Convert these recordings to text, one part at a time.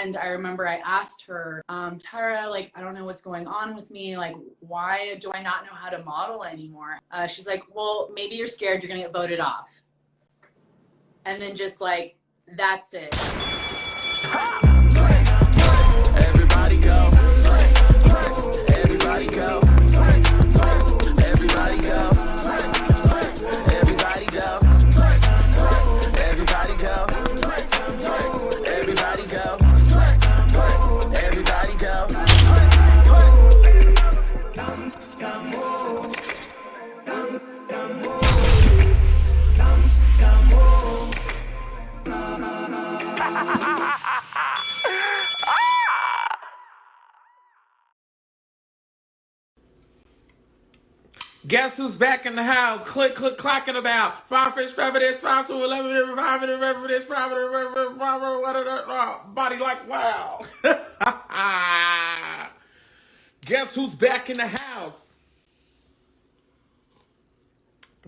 And I remember I asked her, Tyra, like, I don't know what's going on with me. Like, why do I not know how to model anymore? She's like, well, maybe you're scared you're going to get voted off. And then just like, that's it. Everybody go. Everybody go. Everybody go. Everybody go. Everybody go. Everybody go. Everybody go. Guess who's back in the house? Click, click, clacking about. 5 fish, 5 of this, 5 to 11, 5 of this, 5 body like wow. Guess who's back in the house?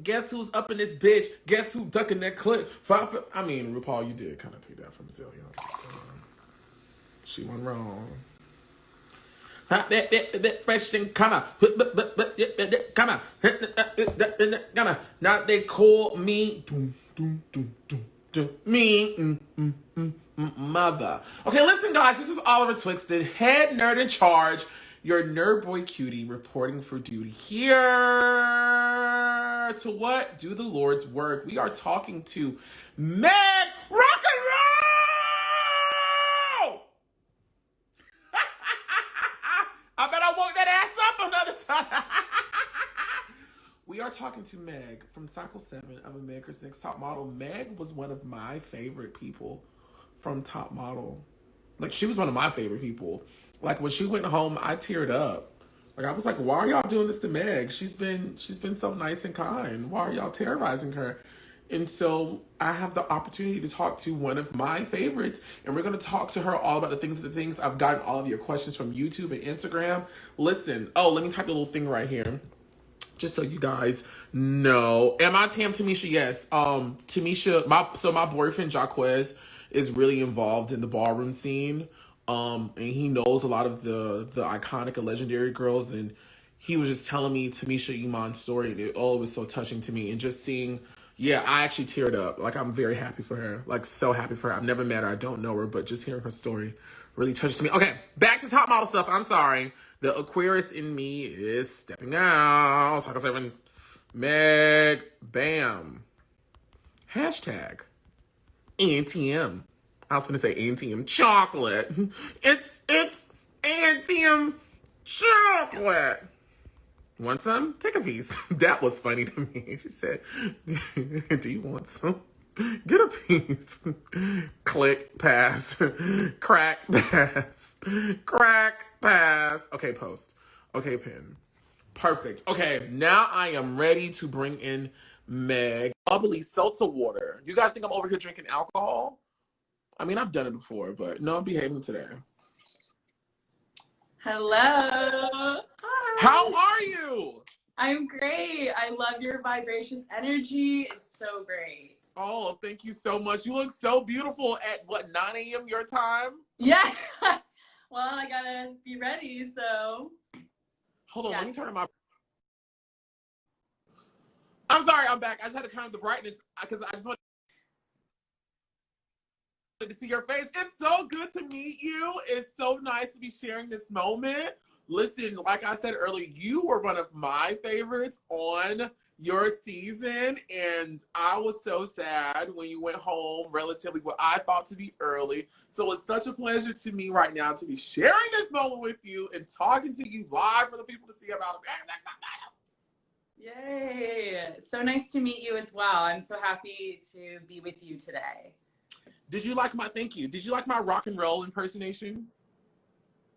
Guess who's up in this bitch? Guess who ducking that clip? I mean, RuPaul, you did kind of take that from Zillion. So, she went wrong. That fresh thing, come on. Come on. Now they call me mother. Okay, listen, guys. This is Oliver Twixt, head nerd in charge. Your nerd boy cutie reporting for duty here to what? Do the Lord's work. We are talking to Megg Rock and Roll. I bet I woke that ass up on the other side. We are talking to Megg from Cycle 7 of America's Next Top Model. Megg was one of my favorite people from Top Model. Like, she was one of my favorite people. Like, when she went home, I teared up. Like, I was like, why are y'all doing this to Megg? She's been so nice and kind. Why are y'all terrorizing her? And so I have the opportunity to talk to one of my favorites, and we're going to talk to her all about the things. I've gotten all of your questions from YouTube and Instagram. Listen, let me type a little thing right here, just so you guys know. Am I Tam Tamisha? Yes. Tamisha, my boyfriend Jaquez is really involved in the ballroom scene. And he knows a lot of the iconic and legendary girls, and he was just telling me Tamisha Iman's story, and it was so touching to me. And just seeing, I actually teared up. Like, I'm very happy for her. Like, so happy for her. I've never met her. I don't know her, but just hearing her story really touches me. Okay, back to Top Model stuff. I'm sorry. The Aquarius in me is stepping out. Cycle 7. Megg. Bam. Hashtag. ANTM. I was going to say ANTM chocolate. It's ANTM chocolate. Want some? Take a piece. That was funny to me. She said, do you want some? Get a piece. Click, pass. Crack, pass. Crack, pass. Okay, post. Okay, pin. Perfect. Okay, now I am ready to bring in Megg. Bubbly seltzer water. You guys think I'm over here drinking alcohol? I mean, I've done it before, but no, I'm behaving today. Hello. Hi. How are you? I'm great. I love your vivacious energy. It's so great. Oh, thank you so much. You look so beautiful at, 9 a.m. your time? Yeah. Well, I gotta be ready, so. Hold on, let me turn on my... I'm sorry, I'm back. I just had to turn up the brightness because I just wanted to see your face. It's so good to meet you. It's so nice to be sharing this moment. Listen, like I said earlier, you were one of my favorites on your season, and I was so sad when you went home relatively what I thought to be early. So it's such a pleasure to me right now to be sharing this moment with you and talking to you live for the people to see about it. Yay. So nice to meet you as well. I'm so happy to be with you today. Did you like my, thank you. Did you like my rock and roll impersonation?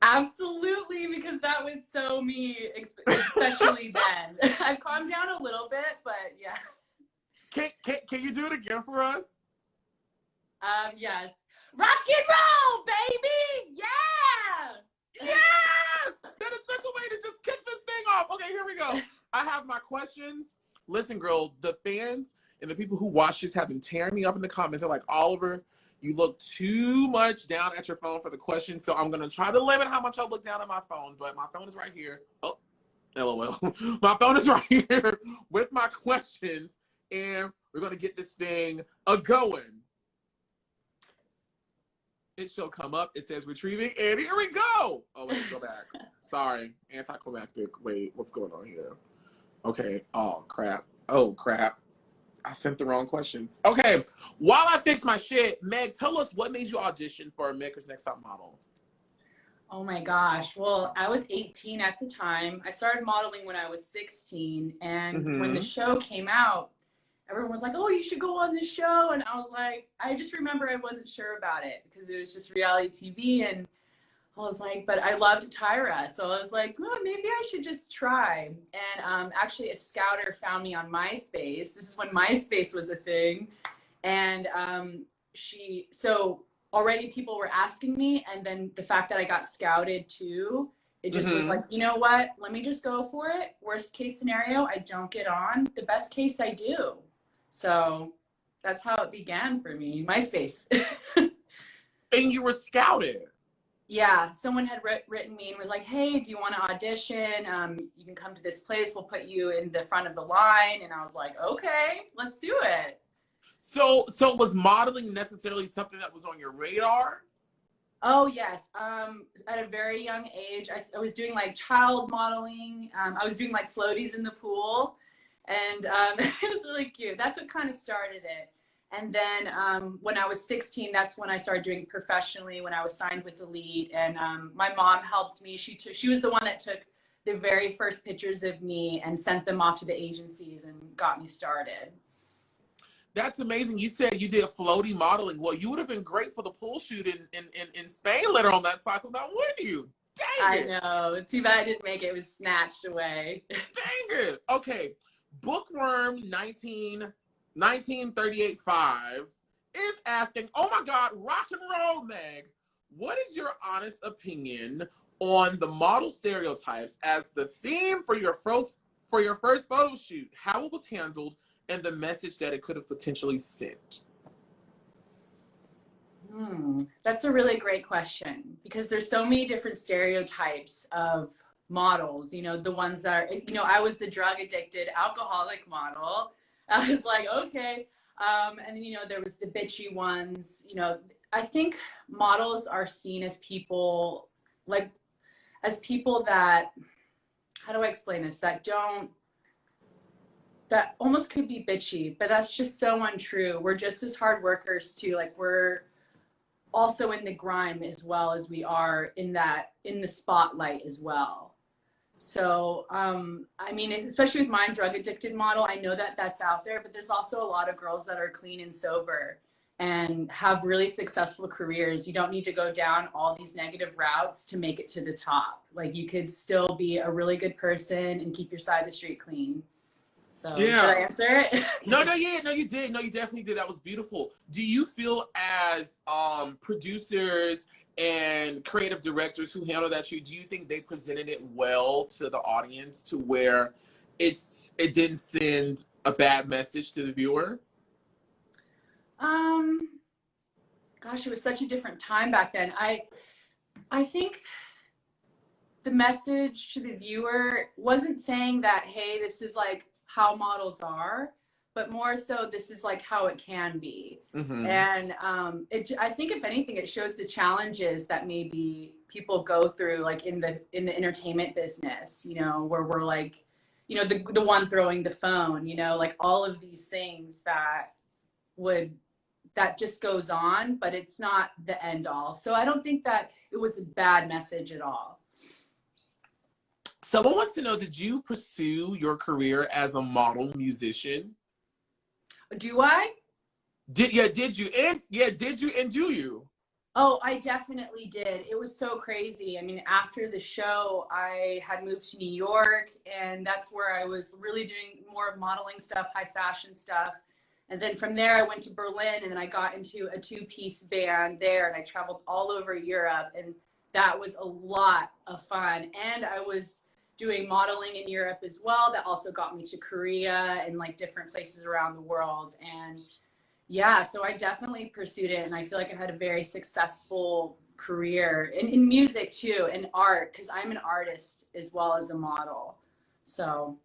Absolutely, because that was so me, especially then. I've calmed down a little bit, but yeah. Can you do it again for us? Yes. Rock and roll, baby! Yeah! Yes! That is such a way to just kick this thing off. Okay, here we go. I have my questions. Listen, girl, the fans and the people who watch this have been tearing me up in the comments. They're like, Oliver, You look too much down at your phone for the question, so I'm gonna try to limit how much I look down at my phone. But my phone is right here. Oh, LOL. My phone is right here with my questions, and we're gonna get this thing a going. It shall come up. It says retrieving, and here we go. Oh wait, go back. Sorry, anticlimactic. Wait, what's going on here? Okay. Oh crap. Oh crap. I sent the wrong questions. Okay. While I fix my shit, Meg, tell us what made you audition for America's Next Top Model. Oh my gosh. Well, I was 18 at the time. I started modeling when I was 16. And when the show came out, everyone was like, oh, you should go on this show. And I was like, I just remember I wasn't sure about it because it was just reality TV. And I was like, but I loved Tyra. So I was like, oh, maybe I should just try. And actually, a scouter found me on MySpace. This is when MySpace was a thing. And so already people were asking me. And then the fact that I got scouted too, it just was like, you know what? Let me just go for it. Worst case scenario, I don't get on. The best case, I do. So that's how it began for me, MySpace. And you were scouted. Yeah, someone had written me and was like, hey, do you want to audition? You can come to this place. We'll put you in the front of the line. And I was like, okay, let's do it. So was modeling necessarily something that was on your radar? Oh, yes. At a very young age, I was doing like child modeling. I was doing like floaties in the pool. And it was really cute. That's what kind of started it. And then when I was 16, that's when I started doing it professionally, when I was signed with Elite. And my mom helped me. She was the one that took the very first pictures of me and sent them off to the agencies and got me started. That's amazing. You said you did floaty modeling. Well, you would have been great for the pool shoot in Spain later on that cycle, now wouldn't you? Dang it. I know. Too bad I didn't make it. It was snatched away. Dang it. Okay. Bookworm 1938.5 is asking, oh my God, rock and roll, Meg. What is your honest opinion on the model stereotypes as the theme for your first photo shoot? How it was handled and the message that it could have potentially sent? That's a really great question because there's so many different stereotypes of models. You know, the ones that are, you know, I was the drug addicted alcoholic model. I was like, okay. And then, you know, there was the bitchy ones. You know, I think models are seen as people, like, as people that, how do I explain this? That almost could be bitchy, but that's just so untrue. We're just as hard workers too. Like, we're also in the grime as well as we are in the spotlight as well. So, I mean, especially with my drug addicted model, I know that that's out there, but there's also a lot of girls that are clean and sober and have really successful careers. You don't need to go down all these negative routes to make it to the top. Like, you could still be a really good person and keep your side of the street clean. So, yeah. Did I answer it? No, you did. No, you definitely did. That was beautiful. Do you feel as producers and creative directors who handle that shoot, do you think they presented it well to the audience to where it didn't send a bad message to the viewer? Gosh, it was such a different time back then. I think the message to the viewer wasn't saying that, hey, this is like how models are, but more so this is like how it can be. And I think if anything, it shows the challenges that maybe people go through, like in the entertainment business, you know, where we're like, you know, the one throwing the phone, you know, like all of these things that just goes on, but it's not the end all. So I don't think that it was a bad message at all. Someone wants to know, did you pursue your career as a model musician? Do I? Did you? And do you? Oh, I definitely did. It was so crazy. I mean, after the show, I had moved to New York, and that's where I was really doing more modeling stuff, high fashion stuff. And then from there, I went to Berlin, and then I got into a 2-piece band there, and I traveled all over Europe, and that was a lot of fun. And I was doing modeling in Europe as well. That also got me to Korea and like different places around the world. And Yeah, so I definitely pursued it, and I feel like I had a very successful career in music too, in art, because I'm an artist as well as a model. So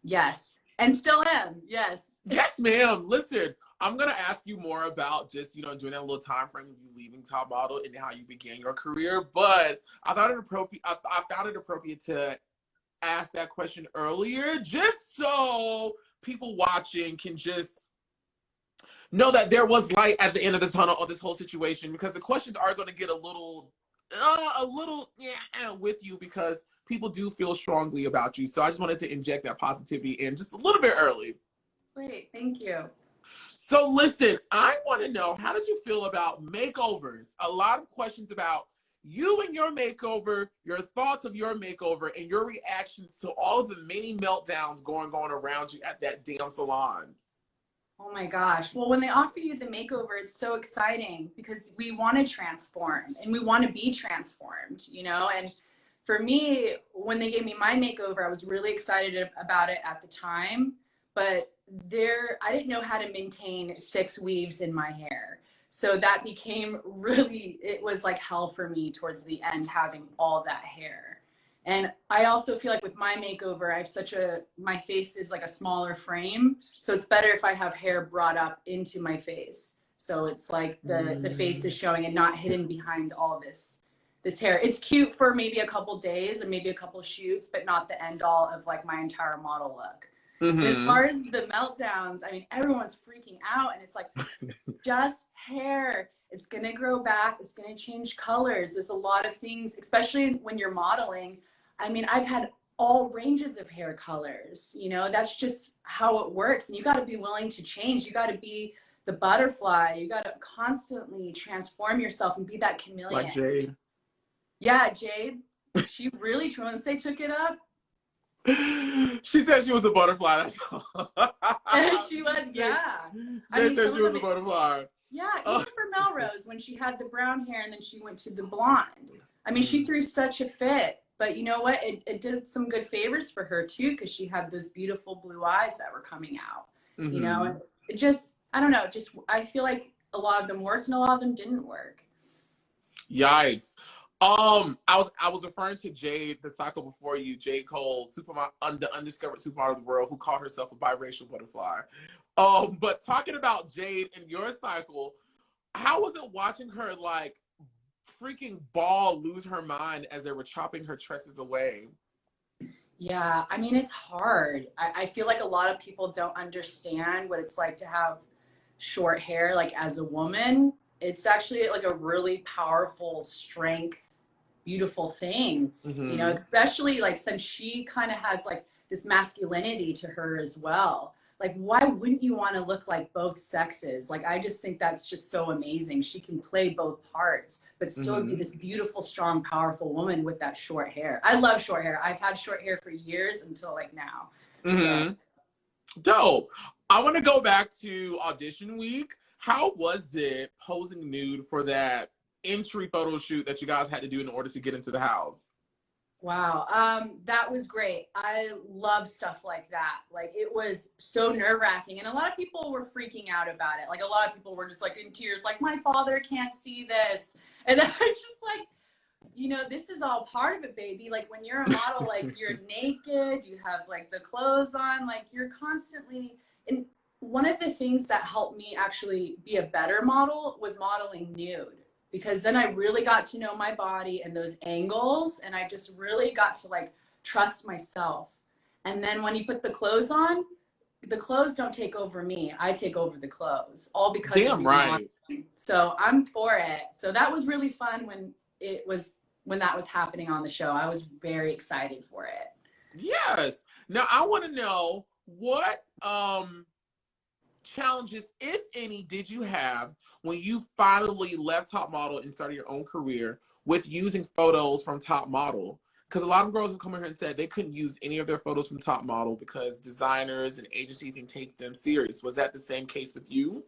yes, and still am. Yes. Yes, ma'am. Listen, I'm gonna ask you more about just during that little time frame of you leaving Top Model and how you began your career. But I thought it appropriate. I found it appropriate to ask that question earlier, just so people watching can just know that there was light at the end of the tunnel on this whole situation, because the questions are going to get a little yeah with you, because people do feel strongly about you. So I just wanted to inject that positivity in just a little bit early. Great, thank you. So listen, I want to know, how did you feel about makeovers? A lot of questions about you and your makeover, your thoughts of your makeover, and your reactions to all of the many meltdowns going on around you at that damn salon. Oh my gosh. Well, when they offer you the makeover, it's so exciting because we want to transform and we want to be transformed, you know? And for me, when they gave me my makeover, I was really excited about it at the time, but I didn't know how to maintain 6 weaves in my hair. So that became really, it was like hell for me towards the end, having all that hair. And I also feel like with my makeover, I have my face is like a smaller frame. So it's better if I have hair brought up into my face. So it's like the face is showing and not hidden behind all this hair. It's cute for maybe a couple days and maybe a couple shoots, but not the end all of like my entire model look. And as far as the meltdowns, I mean, everyone's freaking out and it's like, just hair. It's going to grow back. It's going to change colors. There's a lot of things, especially when you're modeling. I mean, I've had all ranges of hair colors, you know, that's just how it works. And you got to be willing to change. You got to be the butterfly. You got to constantly transform yourself and be that chameleon. Like Jade. Yeah, Jade. She really, once they took it up. She said she was a butterfly. That's all. She was, yeah. Jade said she was a butterfly. Yeah, even for Melrose, when she had the brown hair and then she went to the blonde. I mean, she threw such a fit. But you know what? It did some good favors for her, too, because she had those beautiful blue eyes that were coming out. You know, and it just, I don't know, I feel like a lot of them worked and a lot of them didn't work. Yikes. I was referring to Jade, the cycle before you, Jade Cole, the undiscovered supermodel of the world, who called herself a biracial butterfly. But talking about Jade and your cycle, how was it watching her like freaking ball lose her mind as they were chopping her tresses away? Yeah, I mean, it's hard. I feel like a lot of people don't understand what it's like to have short hair, like as a woman. It's actually like a really powerful strength, beautiful thing, you know, especially like since she kind of has like this masculinity to her as well. Like, why wouldn't you want to look like both sexes? Like, I just think that's just so amazing. She can play both parts, but still be this beautiful, strong, powerful woman with that short hair. I love short hair. I've had short hair for years until like now. So. Dope. I want to go back to audition week. How was it posing nude for that entry photo shoot that you guys had to do in order to get into the house? Wow, that was great. I love stuff like that. Like, it was so nerve-wracking, and a lot of people were freaking out about it. Like, a lot of people were just like in tears, like, my father can't see this. And I was just like, you know, this is all part of it, baby. Like, when you're a model, like, you're naked, you have like the clothes on, like, you're constantly. And one of the things that helped me actually be a better model was modeling nude. Because then I really got to know my body and those angles, and I just really got to like trust myself. And then when you put the clothes on, the clothes don't take over me. I take over the clothes, all because damn right. So I'm for it. So that was really fun when that was happening on the show. I was very excited for it. Yes. Now I want to know what challenges, if any, did you have when you finally left Top Model and started your own career with using photos from Top Model? Because a lot of girls have come in here and said they couldn't use any of their photos from Top Model because designers and agencies didn't take them serious. Was that the same case with you?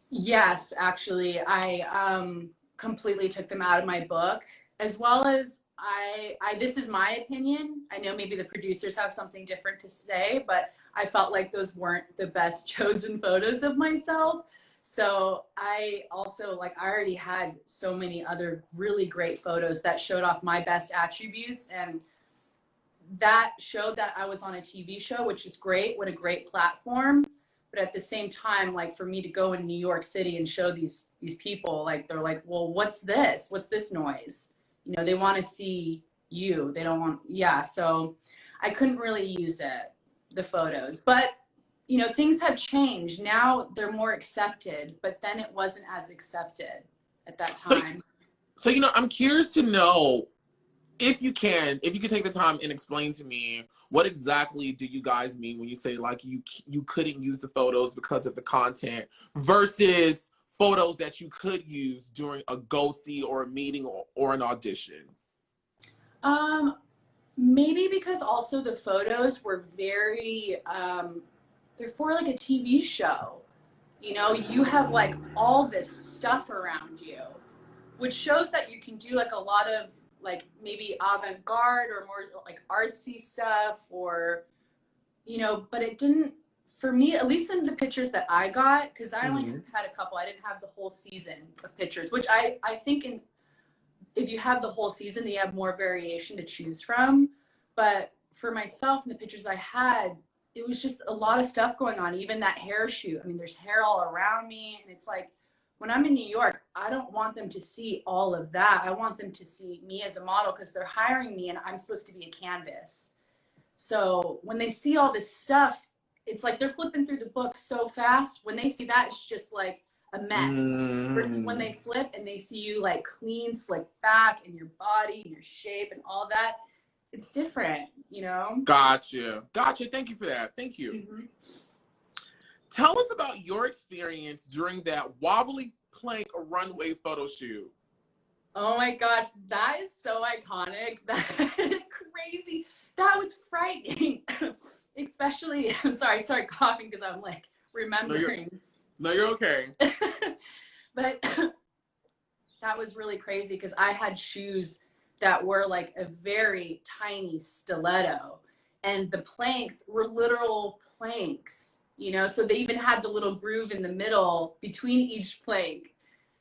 Yes, actually, I completely took them out of my book, as well as this is my opinion. I know maybe the producers have something different to say, but I felt like those weren't the best chosen photos of myself. So I also, like, I already had so many other really great photos that showed off my best attributes, and that showed that I was on a TV show, which is great. What a great platform. But at the same time, like, for me to go in New York City and show these people, like, they're like, well, what's this? What's this noise? You know, they want to see you. They don't want, yeah. So I couldn't really use it, the photos. But, you know, things have changed. Now they're more accepted, but then it wasn't as accepted at that time. So, you know, I'm curious to know, if you can take the time and explain to me, what exactly do you guys mean when you say, like, you couldn't use the photos because of the content versus photos that you could use during a go-see or a meeting or an audition? Maybe because also the photos were very, they're for like a TV show. You know, you have like all this stuff around you, which shows that you can do like a lot of like maybe avant-garde or more like artsy stuff, or, you know, but it didn't, for me, at least in the pictures that I got, because I only had a couple, I didn't have the whole season of pictures, which I think if you have the whole season, you have more variation to choose from. But for myself, in the pictures I had, it was just a lot of stuff going on. Even that hair shoot, I mean, there's hair all around me, and it's like, when I'm in New York, I don't want them to see all of that. I want them to see me as a model, because they're hiring me and I'm supposed to be a canvas. So when they see all this stuff, it's like they're flipping through the book so fast. When they see that, it's just like a mess. Versus when they flip and they see you like clean, slick back, and your body and your shape and all that, it's different, you know? Gotcha. Thank you for that. Thank you. Tell us about your experience during that wobbly plank runway photo shoot. Oh my gosh, that is so iconic. That is crazy. That was frightening. Especially, I'm sorry, I started coughing because I'm like remembering. No, you're okay. But that was really crazy because I had shoes that were like a very tiny stiletto, and the planks were literal planks, you know, so they even had the little groove in the middle between each plank.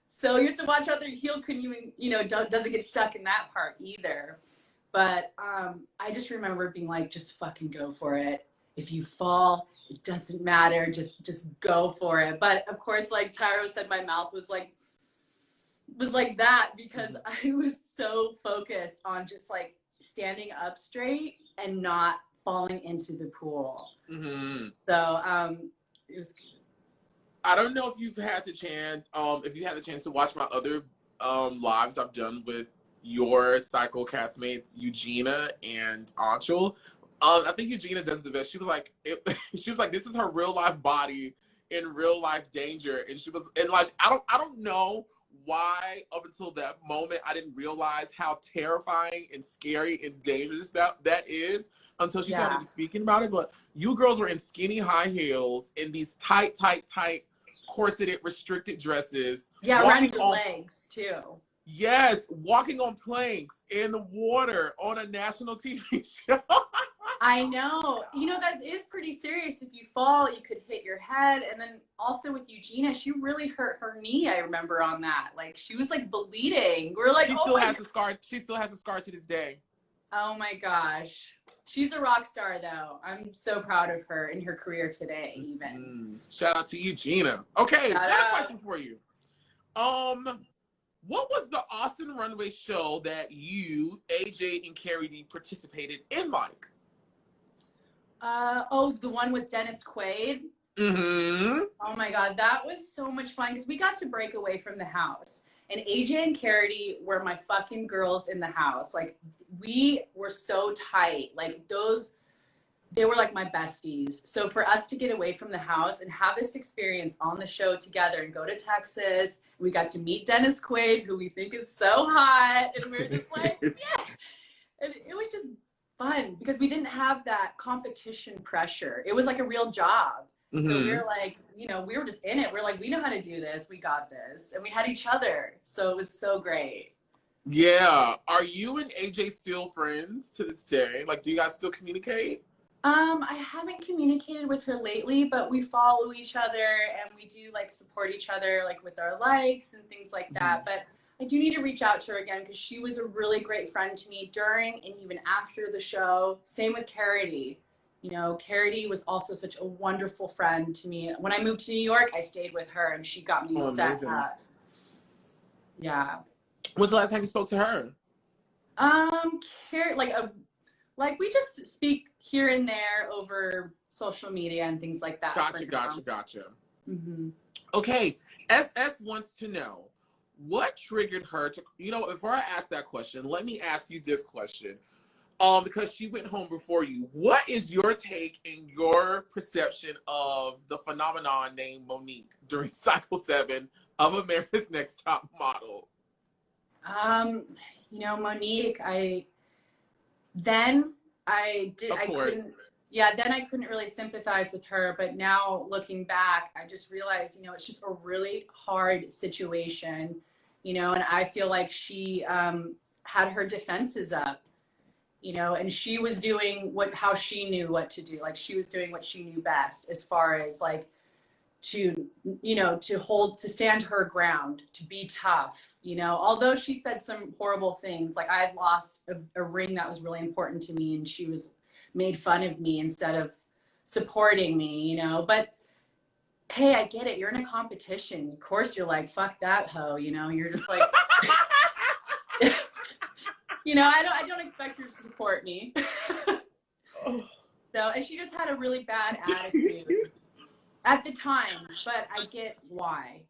So you have to watch out their heel couldn't even, you know, doesn't get stuck in that part either. But I just remember being like, just fucking go for it. If you fall, it doesn't matter. Just go for it. But of course, like Tyra said, my mouth was like that because I was so focused on just like standing up straight and not falling into the pool. So it was good. I don't know if you've had the chance, to watch my other lives I've done with your cycle castmates, Eugenia and Anshul. I think Eugenia does the best. She was like, this is her real life body in real life danger, and I don't know why up until that moment I didn't realize how terrifying and scary and dangerous that is until she started speaking about it. But you girls were in skinny high heels in these tight corseted restricted dresses. Yeah, around your legs too. Yes, walking on planks in the water on a national TV show. I know. You know, that is pretty serious. If you fall, you could hit your head. And then also with Eugenia, she really hurt her knee, I remember, on that. Like, she was like bleeding. We're like, she still has a scar. She still has a scar to this day. Oh my gosh. She's a rock star, though. I'm so proud of her in her career today, even. Shout out to Eugenia. Okay, I have a question for you. What was the Austin runway show that you, AJ, and Carrie D participated in, like? The one with Dennis Quaid? Oh my God, that was so much fun because we got to break away from the house. And AJ and Carrie D were my fucking girls in the house. Like, we were so tight. Like, they were like my besties. So for us to get away from the house and have this experience on the show together and go to Texas, we got to meet Dennis Quaid, who we think is so hot. And we were just like, yeah. And it was just fun because we didn't have that competition pressure. It was like a real job. So we were like, you know, we were just in it. We're like, we know how to do this. We got this. And we had each other. So it was so great. Yeah. Are you and AJ still friends to this day? Like, do you guys still communicate? I haven't communicated with her lately, but we follow each other and we do like support each other like with our likes and things like that. But I do need to reach out to her again because she was a really great friend to me during and even after the show. Same with Carity. You know, Carity was also such a wonderful friend to me. When I moved to New York, I stayed with her and she got me Oh, set amazing. up. Yeah. When's the last time you spoke to her? Like we just speak here and there over social media and things like that. Gotcha. Okay, SS wants to know what triggered her to, before I ask that question, let me ask you this question. Because she went home before you, what is your take and your perception of the phenomenon named Monique during Cycle 7 of America's Next Top Model? Monique, I couldn't really sympathize with her, but now looking back, I just realized, it's just a really hard situation, and I feel like she had her defenses up, and she was doing how she knew what to do. Like she was doing what she knew best as far as like to stand her ground, to be tough, although she said some horrible things. Like I had lost a ring that was really important to me and she was made fun of me instead of supporting me, but hey, I get it. You're in a competition. Of course you're like, fuck that hoe, you're just like, I don't expect her to support me. So, and she just had a really bad attitude at the time, but I get why,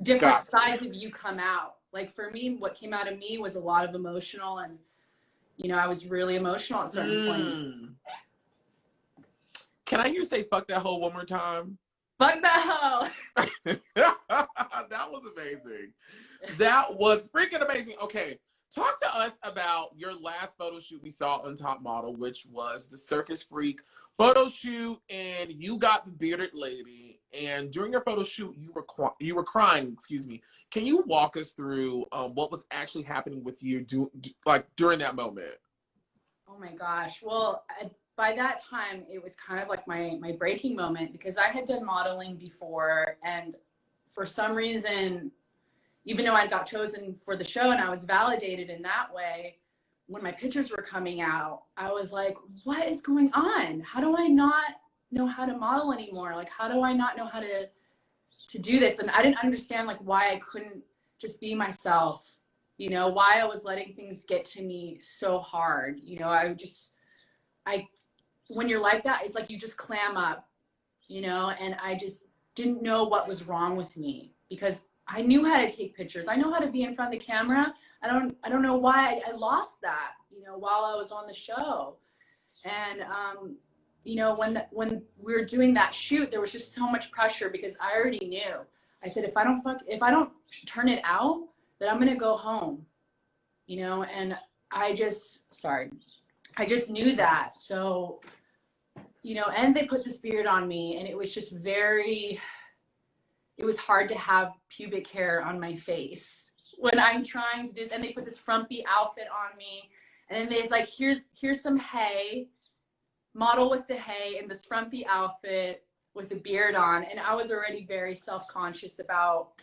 different sides of you come out. Like for me, what came out of me was a lot of emotional and, I was really emotional at certain points. Can I hear you say fuck that hoe one more time? Fuck that hoe. That was amazing. That was freaking amazing. Okay. Talk to us about your last photo shoot we saw on Top Model, which was the Circus Freak photo shoot, and you got the bearded lady. And during your photo shoot, you were crying. Excuse me. Can you walk us through what was actually happening with you during that moment? Oh my gosh. Well, by that time, it was kind of like my breaking moment because I had done modeling before, and for some reason, even though I got chosen for the show and I was validated in that way, when my pictures were coming out, I was like, what is going on? How do I not know how to model anymore? Like, how do I not know how to do this? And I didn't understand like why I couldn't just be myself, why I was letting things get to me so hard. When you're like that, it's like you just clam up, and I just didn't know what was wrong with me because I knew how to take pictures. I know how to be in front of the camera. I don't know why I lost that, while I was on the show. And, when we were doing that shoot, there was just so much pressure because I already knew. I said, if I don't turn it out, then I'm going to go home, and I just knew that. So, and they put this beard on me and it was just it was hard to have pubic hair on my face when I'm trying to do this. And they put this frumpy outfit on me. And then there's like, here's some hay, model with the hay and this frumpy outfit with a beard on. And I was already very self-conscious about,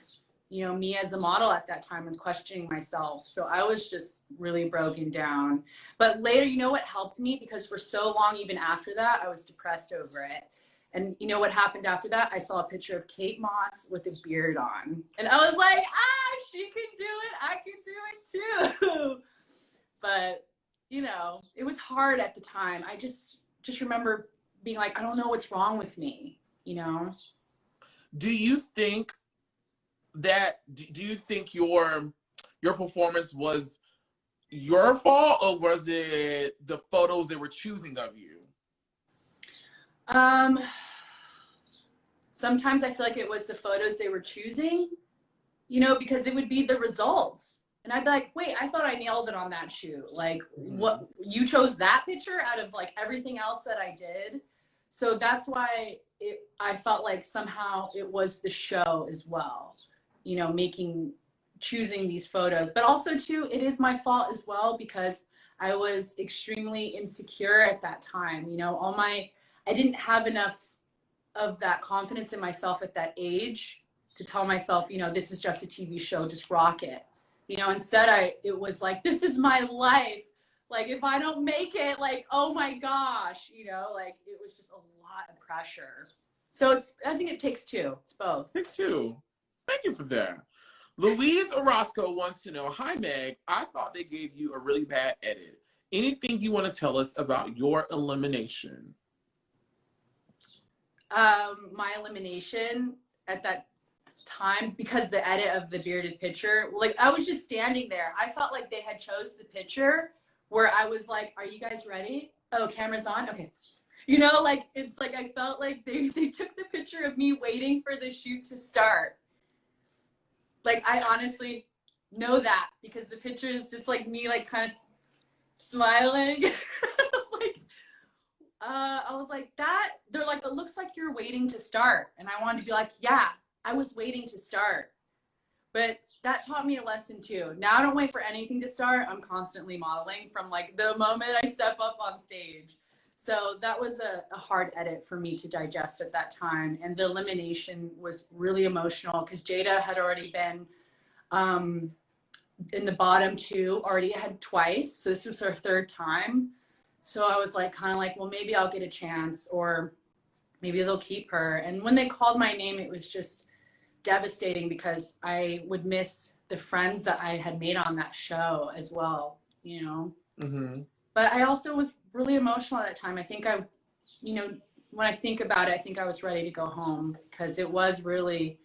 me as a model at that time and questioning myself. So I was just really broken down. But later, what helped me? Because for so long, even after that, I was depressed over it. And what happened after that? I saw a picture of Kate Moss with a beard on. And I was like, she can do it. I can do it too. But, it was hard at the time. I just remember being like, I don't know what's wrong with me, Do you think your performance was your fault, or was it the photos they were choosing of you? Sometimes I feel like it was the photos they were choosing, because it would be the results. And I'd be like, wait, I thought I nailed it on that shoot. Like, what, you chose that picture out of like everything else that I did. So that's why I felt like somehow it was the show as well, making choosing these photos. But also too, it is my fault as well because I was extremely insecure at that time. You know, I didn't have enough of that confidence in myself at that age to tell myself, you know, this is just a TV show, just rock it. You know, instead it was like, this is my life. Like, if I don't make it, like, oh my gosh, you know, like, it was just a lot of pressure. So I think it takes two. It's both. Takes two. Thank you for that. Louise Orozco wants to know, hi, Meg. I thought they gave you a really bad edit. Anything you want to tell us about your elimination? My elimination at that time, because the edit of the bearded picture, like, I was just standing there. I felt like they had chose the picture where I was like, are you guys ready? Oh, camera's on? Okay. You know, like, it's like I felt like they took the picture of me waiting for the shoot to start. Like, I honestly know that because the picture is just like me, like, kind of smiling. Like, I was like, they're like, it looks like you're waiting to start. And I wanted to be like, yeah, I was waiting to start. But that taught me a lesson too. Now I don't wait for anything to start. I'm constantly modeling from like the moment I step up on stage. So that was a hard edit for me to digest at that time. And the elimination was really emotional because Jada had already been in the bottom two, already had twice. So this was her third time. So I was like, kind of like, well, maybe I'll get a chance or maybe they'll keep her. And when they called my name, it was just devastating because I would miss the friends that I had made on that show as well, you know. Mm-hmm. But I also was really emotional at that time. I think you know, when I think about it, I think I was ready to go home because it was really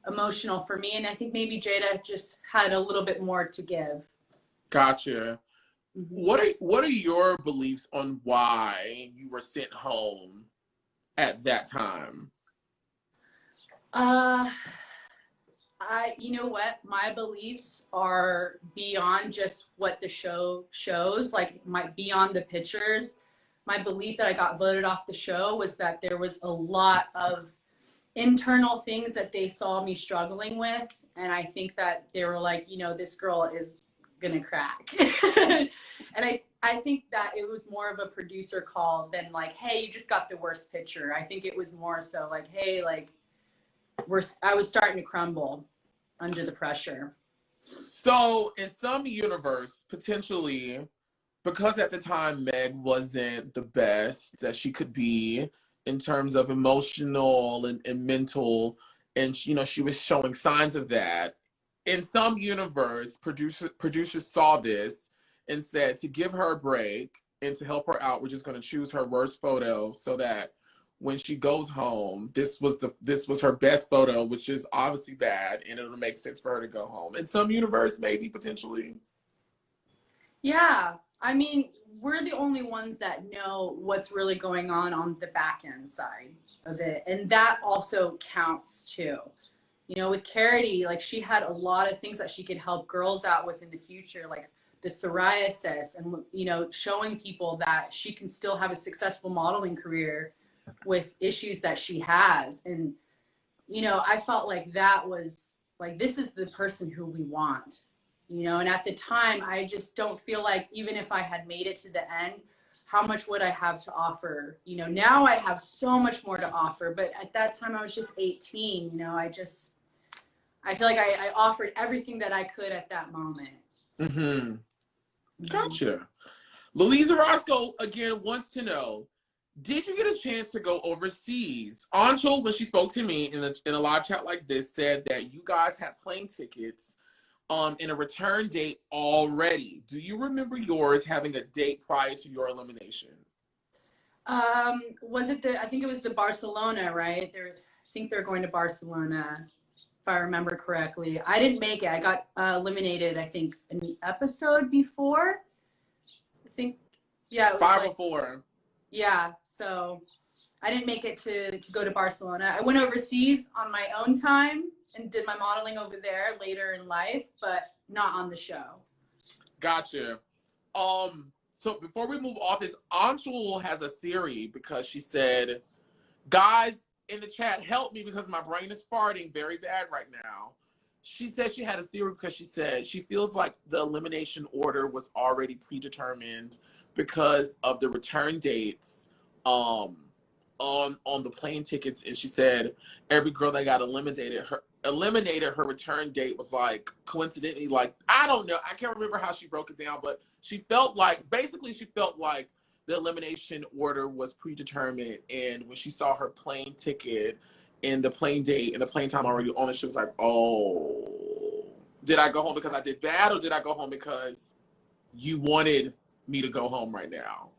emotional for me. And I think maybe Jada just had a little bit more to give. Gotcha. Mm-hmm. What are your beliefs on why you were sent home at that time? You know what? My beliefs are beyond just what the show shows, like beyond the pictures. My belief that I got voted off the show was that there was a lot of internal things that they saw me struggling with. And I think that they were like, you know, this girl is gonna crack. And I think that it was more of a producer call than like, hey, you just got the worst picture. I think it was more so like, hey, like, I was starting to crumble under the pressure. So in some universe, potentially, because at the time Meg wasn't the best that she could be in terms of emotional and mental, and you know, she was showing signs of that. In some universe, producers saw this and said to give her a break and to help her out, we're just going to choose her worst photo so that when she goes home, this was her best photo, which is obviously bad, and it'll make sense for her to go home. In some universe, maybe potentially. Yeah, I mean, we're the only ones that know what's really going on the back end side of it, and that also counts too. You know, with Carity, like, she had a lot of things that she could help girls out with in the future, like the psoriasis, and you know, showing people that she can still have a successful modeling career with issues that she has. And you know, I felt like that was like, this is the person who we want, you know. And at the time, I just don't feel like, even if I had made it to the end, how much would I have to offer? You know, now I have so much more to offer, but at that time I was just 18. You know, I feel like I offered everything that I could at that moment. Mm-hmm. Gotcha. Louise Orozco again wants to know, did you get a chance to go overseas? Anshul, when she spoke to me in a live chat like this, said that you guys had plane tickets and a return date already. Do you remember yours having a date prior to your elimination? Was it I think it was the Barcelona, right? I think they're going to Barcelona, if I remember correctly. I didn't make it. I got eliminated, I think, an episode before. I think, yeah. It was 5 or 4. Yeah, so I didn't make it to go to Barcelona. I went overseas on my own time and did my modeling over there later in life, but not on the show. Gotcha. So before we move off this, Anshul has a theory because she said, guys in the chat, help me because my brain is farting very bad right now. she said she had a theory because she said she feels like the elimination order was already predetermined because of the return dates on the plane tickets, and she said every girl that got eliminated her return date was like coincidentally, like, I don't know, I can't remember how she broke it down, but she felt like the elimination order was predetermined, and when she saw her plane ticket and the plane date and the plane time already on it, she was like, oh, did I go home because I did bad, or did I go home because you wanted me to go home right now?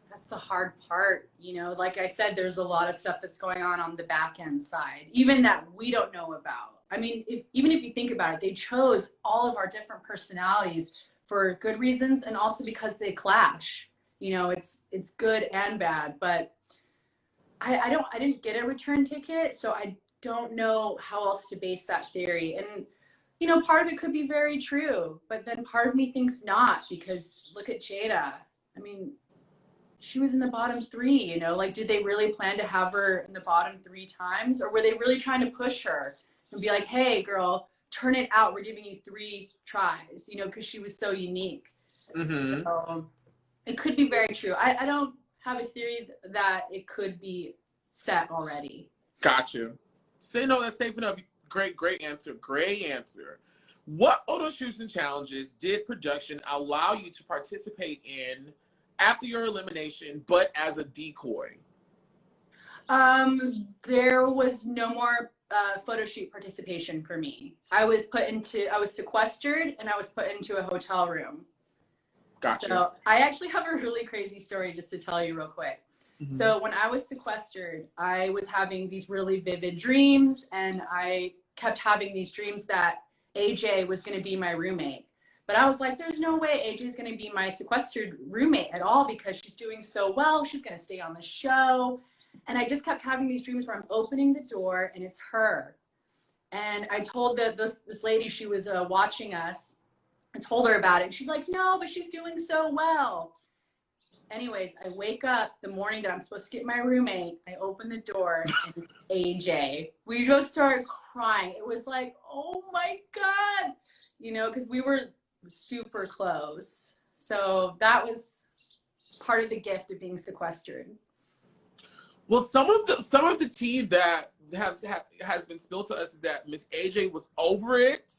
That's the hard part. You know, like I said, there's a lot of stuff that's going on the back end side, even that we don't know about. I mean, even if you think about it, they chose all of our different personalities for good reasons, and also because they clash. You know, it's good and bad, but I didn't get a return ticket, so I don't know how else to base that theory. And, you know, part of it could be very true, but then part of me thinks not, because look at Jada. I mean, she was in the bottom 3, you know, like, did they really plan to have her in the bottom 3 times, or were they really trying to push her and be like, hey girl, turn it out, we're giving you 3 tries, you know, because she was so unique. Mm-hmm. So it could be very true. I don't have a theory that it could be set already. Gotcha. Say no, that's safe enough. Great answer. Great answer. What photo shoots and challenges did production allow you to participate in after your elimination, but as a decoy? There was no more photo shoot participation for me. I was sequestered, and I was put into a hotel room. Gotcha. So I actually have a really crazy story just to tell you real quick. Mm-hmm. So when I was sequestered, I was having these really vivid dreams, and I kept having these dreams that AJ was going to be my roommate. But I was like, there's no way AJ is going to be my sequestered roommate at all, because she's doing so well. She's going to stay on the show. And I just kept having these dreams where I'm opening the door and it's her. And I told this lady, she was watching us, I told her about it. And she's like, no, but she's doing so well. Anyways, I wake up the morning that I'm supposed to get my roommate. I open the door and it's AJ. We just started crying. It was like, oh my God, you know, because we were super close. So that was part of the gift of being sequestered. Well, some of the tea that has been spilled to us is that Miss AJ was over it,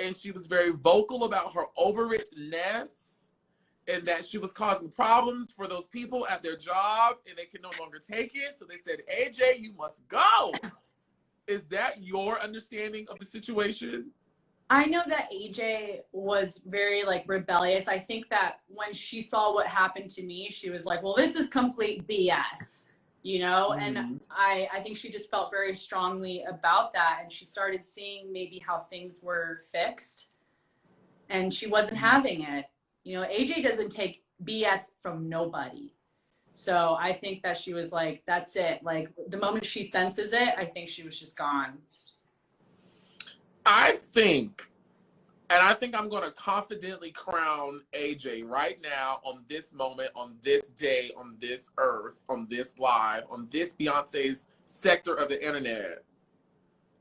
and she was very vocal about her over it-ness, and that she was causing problems for those people at their job, and they could no longer take it. So they said, AJ, you must go. Is that your understanding of the situation? I know that AJ was very like rebellious. I think that when she saw what happened to me, she was like, well, this is complete BS, you know? Mm-hmm. And I think she just felt very strongly about that. And she started seeing maybe how things were fixed, and she wasn't having it. You know, AJ doesn't take BS from nobody. So I think that she was like, that's it. Like, the moment she senses it, I think she was just gone. I think I'm going to confidently crown AJ right now, on this moment, on this day, on this earth, on this live, on this Beyonce's sector of the internet.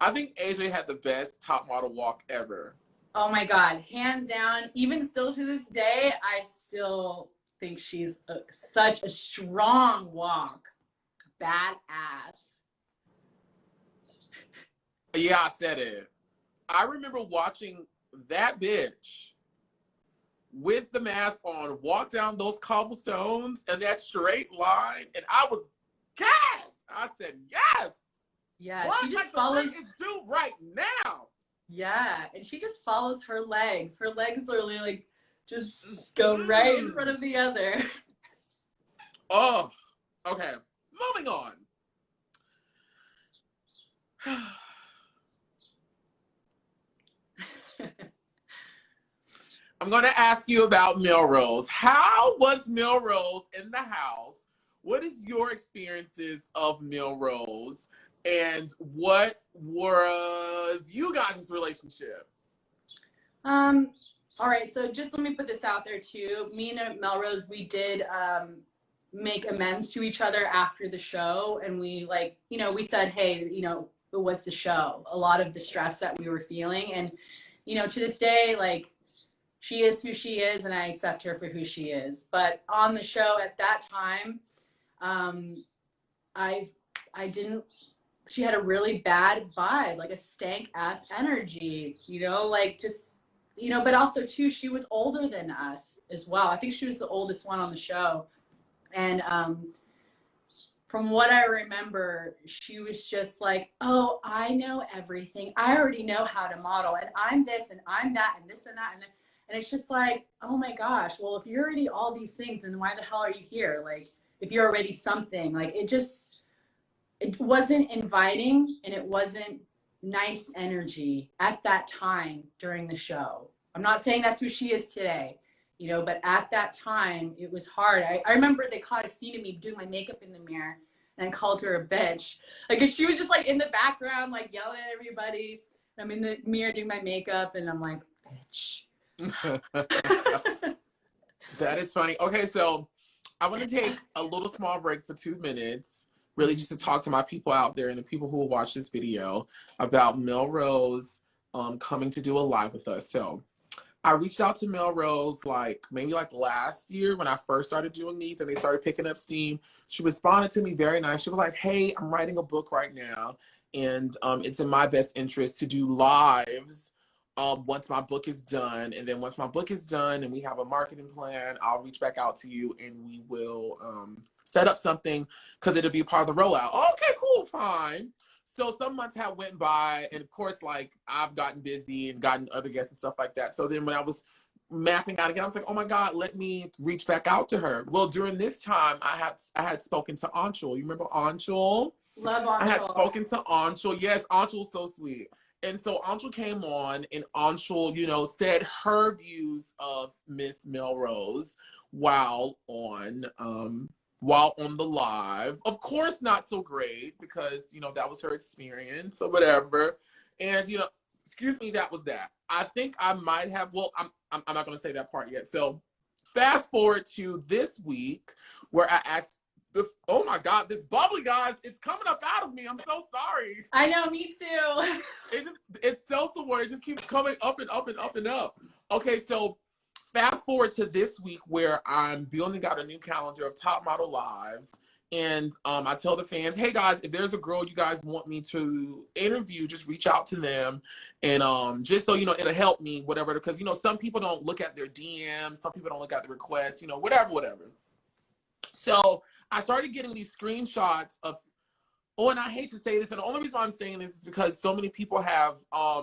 I think AJ had the best top model walk ever. Oh my God, hands down. Even still to this day, I still think she's such a strong walk. Badass. Yeah, I said it. I remember watching that bitch with the mask on walk down those cobblestones and that straight line, and I was gagged. I said, yes. Yeah, what? She just like follows. The do right now. Yeah, and she just follows her legs. Her legs literally like just go right in front of the other. Oh, okay. Moving on. I'm going to ask you about Melrose. How was Melrose in the house? What is your experiences of Melrose? And what was you guys' relationship? All right, so just let me put this out there too. Me and Melrose, we did make amends to each other after the show, and we like, you know, we said, hey, you know, was the show. A lot of the stress that we were feeling. And, you know, to this day, like, she is who she is, and I accept her for who she is. But on the show at that time, I didn't, she had a really bad vibe, like a stank ass energy, you know, like just, you know, but also too, she was older than us as well. I think she was the oldest one on the show. And from what I remember, she was just like, oh, I know everything. I already know how to model, and I'm this and I'm that and this and that. And it's just like, oh my gosh, well, if you're already all these things, then why the hell are you here? Like, if you're already something, like, it wasn't inviting, and it wasn't nice energy at that time during the show. I'm not saying that's who she is today, you know, but at that time it was hard. I remember they caught a scene of me doing my makeup in the mirror, and I called her a bitch. Like, she was just like in the background, like yelling at everybody. I'm in the mirror doing my makeup, and I'm like, bitch. That is funny. Okay, so I want to take a little small break for 2 minutes, really just to talk to my people out there and the people who will watch this video about Melrose coming to do a live with us. So I reached out to Melrose maybe last year when I first started doing these and they started picking up steam. She responded to me very nice. She was like, hey, I'm writing a book right now, and it's in my best interest to do lives once my book is done. And then once my book is done and we have a marketing plan, I'll reach back out to you and we will set up something, because it'll be part of the rollout. Okay, cool, fine. So some months have went by, and of course, like, I've gotten busy and gotten other guests and stuff like that. So then when I was mapping out again, I was like, oh my God, let me reach back out to her. Well, during this time, I had spoken to Anshul. You remember Anshul? Love Anshul. I had spoken to Anshul. Yes, Anshul's so sweet. And so Anshul came on, and Anshul, you know, said her views of Miss Melrose while on the live. Of course, not so great, because, you know, that was her experience or whatever. And, you know, excuse me, that was that. I think I might have, well, I'm not going to say that part yet. So fast forward to this week where I asked, oh my God, this bubbly, guys, it's coming up out of me. I'm so sorry. I know, me too. It's seltzer water. It just keeps coming up and up and up and up. Okay, so fast forward to this week where I'm building out a new calendar of Top Model Lives. And I tell the fans, hey guys, if there's a girl you guys want me to interview, just reach out to them. And just so, you know, it'll help me, whatever. Because, you know, some people don't look at their DMs. Some people don't look at the requests, you know, whatever. So I started getting these screenshots of, oh, and I hate to say this, and the only reason why I'm saying this is because so many people have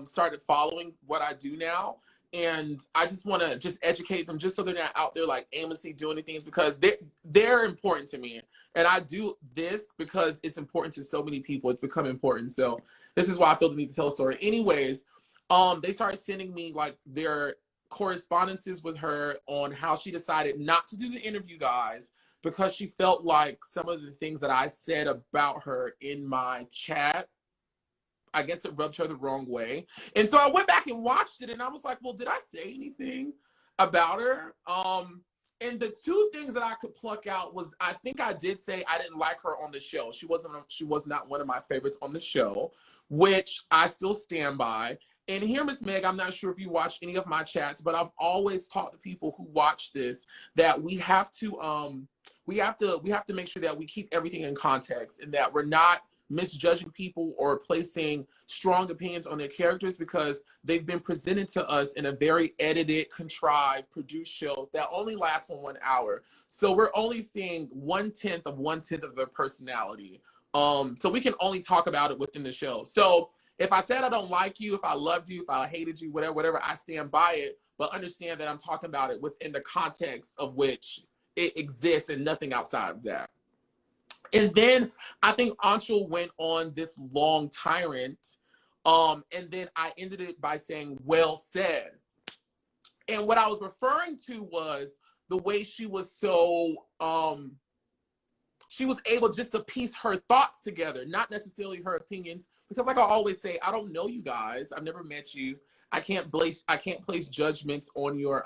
started following what I do now. And I just want to just educate them, just so they're not out there like aimlessly doing things, because they're important to me. And I do this because it's important to so many people. It's become important. So this is why I feel the need to tell a story. Anyways, they started sending me like their correspondences with her on how she decided not to do the interview, guys, because she felt like some of the things that I said about her in my chat, I guess it rubbed her the wrong way. And so I went back and watched it, and I was like, well, did I say anything about her? And the two things that I could pluck out was, I think I did say I didn't like her on the show. She was not one of my favorites on the show, which I still stand by. And here, Miss Meg, I'm not sure if you watch any of my chats, but I've always taught the people who watch this that we have to make sure that we keep everything in context, and that we're not misjudging people or placing strong opinions on their characters, because they've been presented to us in a very edited, contrived, produced show that only lasts for 1 hour. So we're only seeing 1/10 of their personality. So we can only talk about it within the show. So if I said I don't like you, if I loved you, if I hated you, whatever, I stand by it, but understand that I'm talking about it within the context of which it exists and nothing outside of that. And then I think Anshul went on this long tyrant, and then I ended it by saying, well said. And what I was referring to was the way she was so, she was able just to piece her thoughts together, not necessarily her opinions, because like I always say, I don't know you guys. I've never met you. I can't place judgments on your,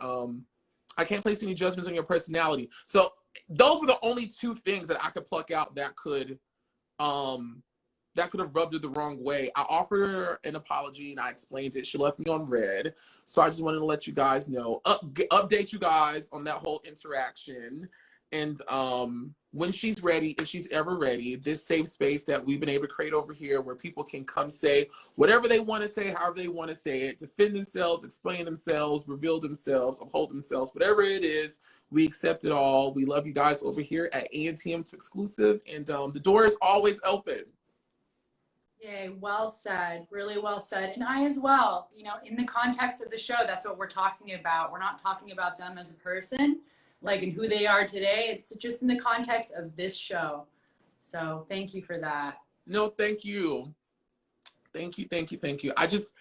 I can't place any judgments on your personality. So those were the only two things that I could pluck out that could that could have rubbed her the wrong way. I offered her an apology and I explained it. She left me on red. So I just wanted to let you guys know, update you guys on that whole interaction. And when she's ready, if she's ever ready, this safe space that we've been able to create over here where people can come say whatever they want to say, however they want to say it, defend themselves, explain themselves, reveal themselves, uphold themselves, whatever it is, we accept it all. We love you guys over here at ANTM to Exclusive, and the door is always open. Yay, well said, really well said. And I as well, you know, in the context of the show, that's what we're talking about. We're not talking about them as a person, like, and who they are today. It's just in the context of this show. So thank you for that. No, thank you. Thank you, thank you, thank you. I just,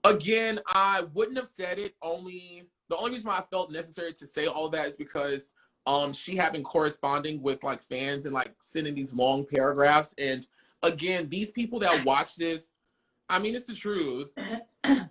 again, I wouldn't have said it. The only reason why I felt necessary to say all that is because she had been corresponding with like fans and like sending these long paragraphs. And again, these people that watch this, I mean, it's the truth. And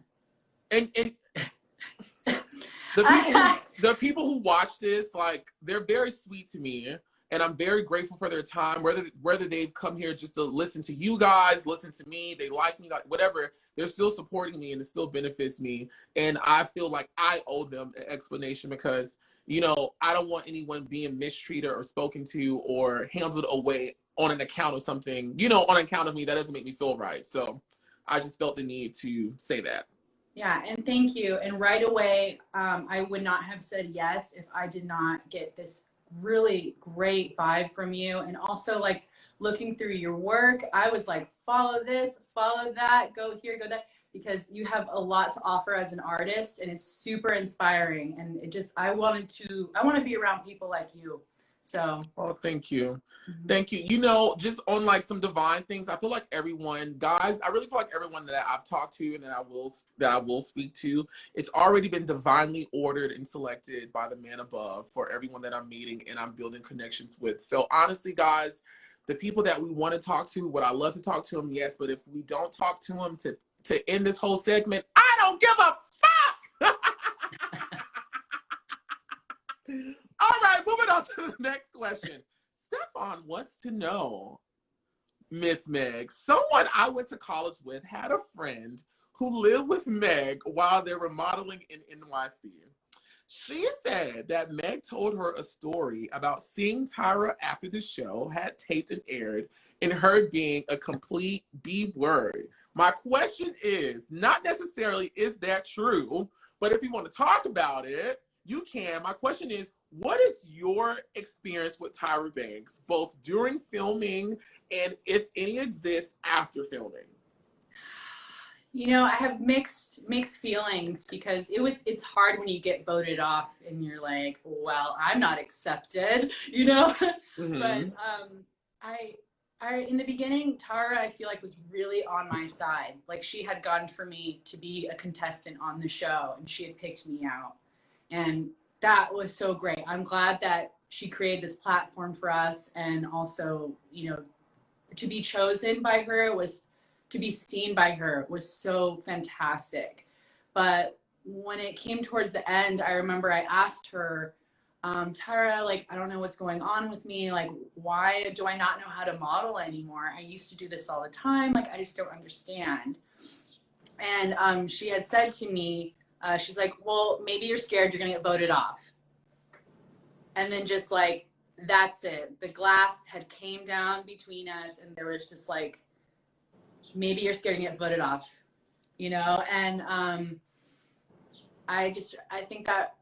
the people who watch this, like, they're very sweet to me. And I'm very grateful for their time, whether they've come here just to listen to you guys, listen to me, they like me, like whatever, they're still supporting me and it still benefits me. And I feel like I owe them an explanation because, you know, I don't want anyone being mistreated or spoken to or handled away on an account of something, you know, on account of me. That doesn't make me feel right. So I just felt the need to say that. Yeah, and thank you. And right away, I would not have said yes if I did not get this really great vibe from you. And also, like, looking through your work, I was like, follow this, follow that, go here, go that, because you have a lot to offer as an artist and it's super inspiring. And it just, I want to be around people like you. So. Oh, thank you. Thank you. You know, just on like some divine things, I feel like everyone, guys, I really feel like everyone that I've talked to and that I will speak to, it's already been divinely ordered and selected by the man above for everyone that I'm meeting and I'm building connections with. So honestly, guys, the people that we want to talk to, would I love to talk to them? Yes. But if we don't talk to them to end this whole segment, I don't give a fuck. All right, moving on to the next question. Stefan wants to know, Miss Meg, someone I went to college with had a friend who lived with Meg while they were modeling in NYC. She said that Meg told her a story about seeing Tyra after the show had taped and aired and her being a complete B-word. My question is, not necessarily is that true, but if you want to talk about it, you can. My question is, what is your experience with Tyra Banks, both during filming and if any exists after filming? You know, I have mixed feelings because it's hard when you get voted off and you're like, well, I'm not accepted, you know? Mm-hmm. But I in the beginning, Tara, I feel like was really on my side. Like she had gone for me to be a contestant on the show and she had picked me out. And that was so great. I'm glad that she created this platform for us, and also, you know, to be chosen by her to be seen by her was so fantastic. But when it came towards the end, I remember I asked her, Tyra, like, I don't know what's going on with me. Like, why do I not know how to model anymore? I used to do this all the time. Like, I just don't understand. And she had said to me, she's like, well, maybe you're scared you're going to get voted off. And then just like, that's it. The glass had came down between us and there was just like, maybe you're scared to get voted off, you know? And I think that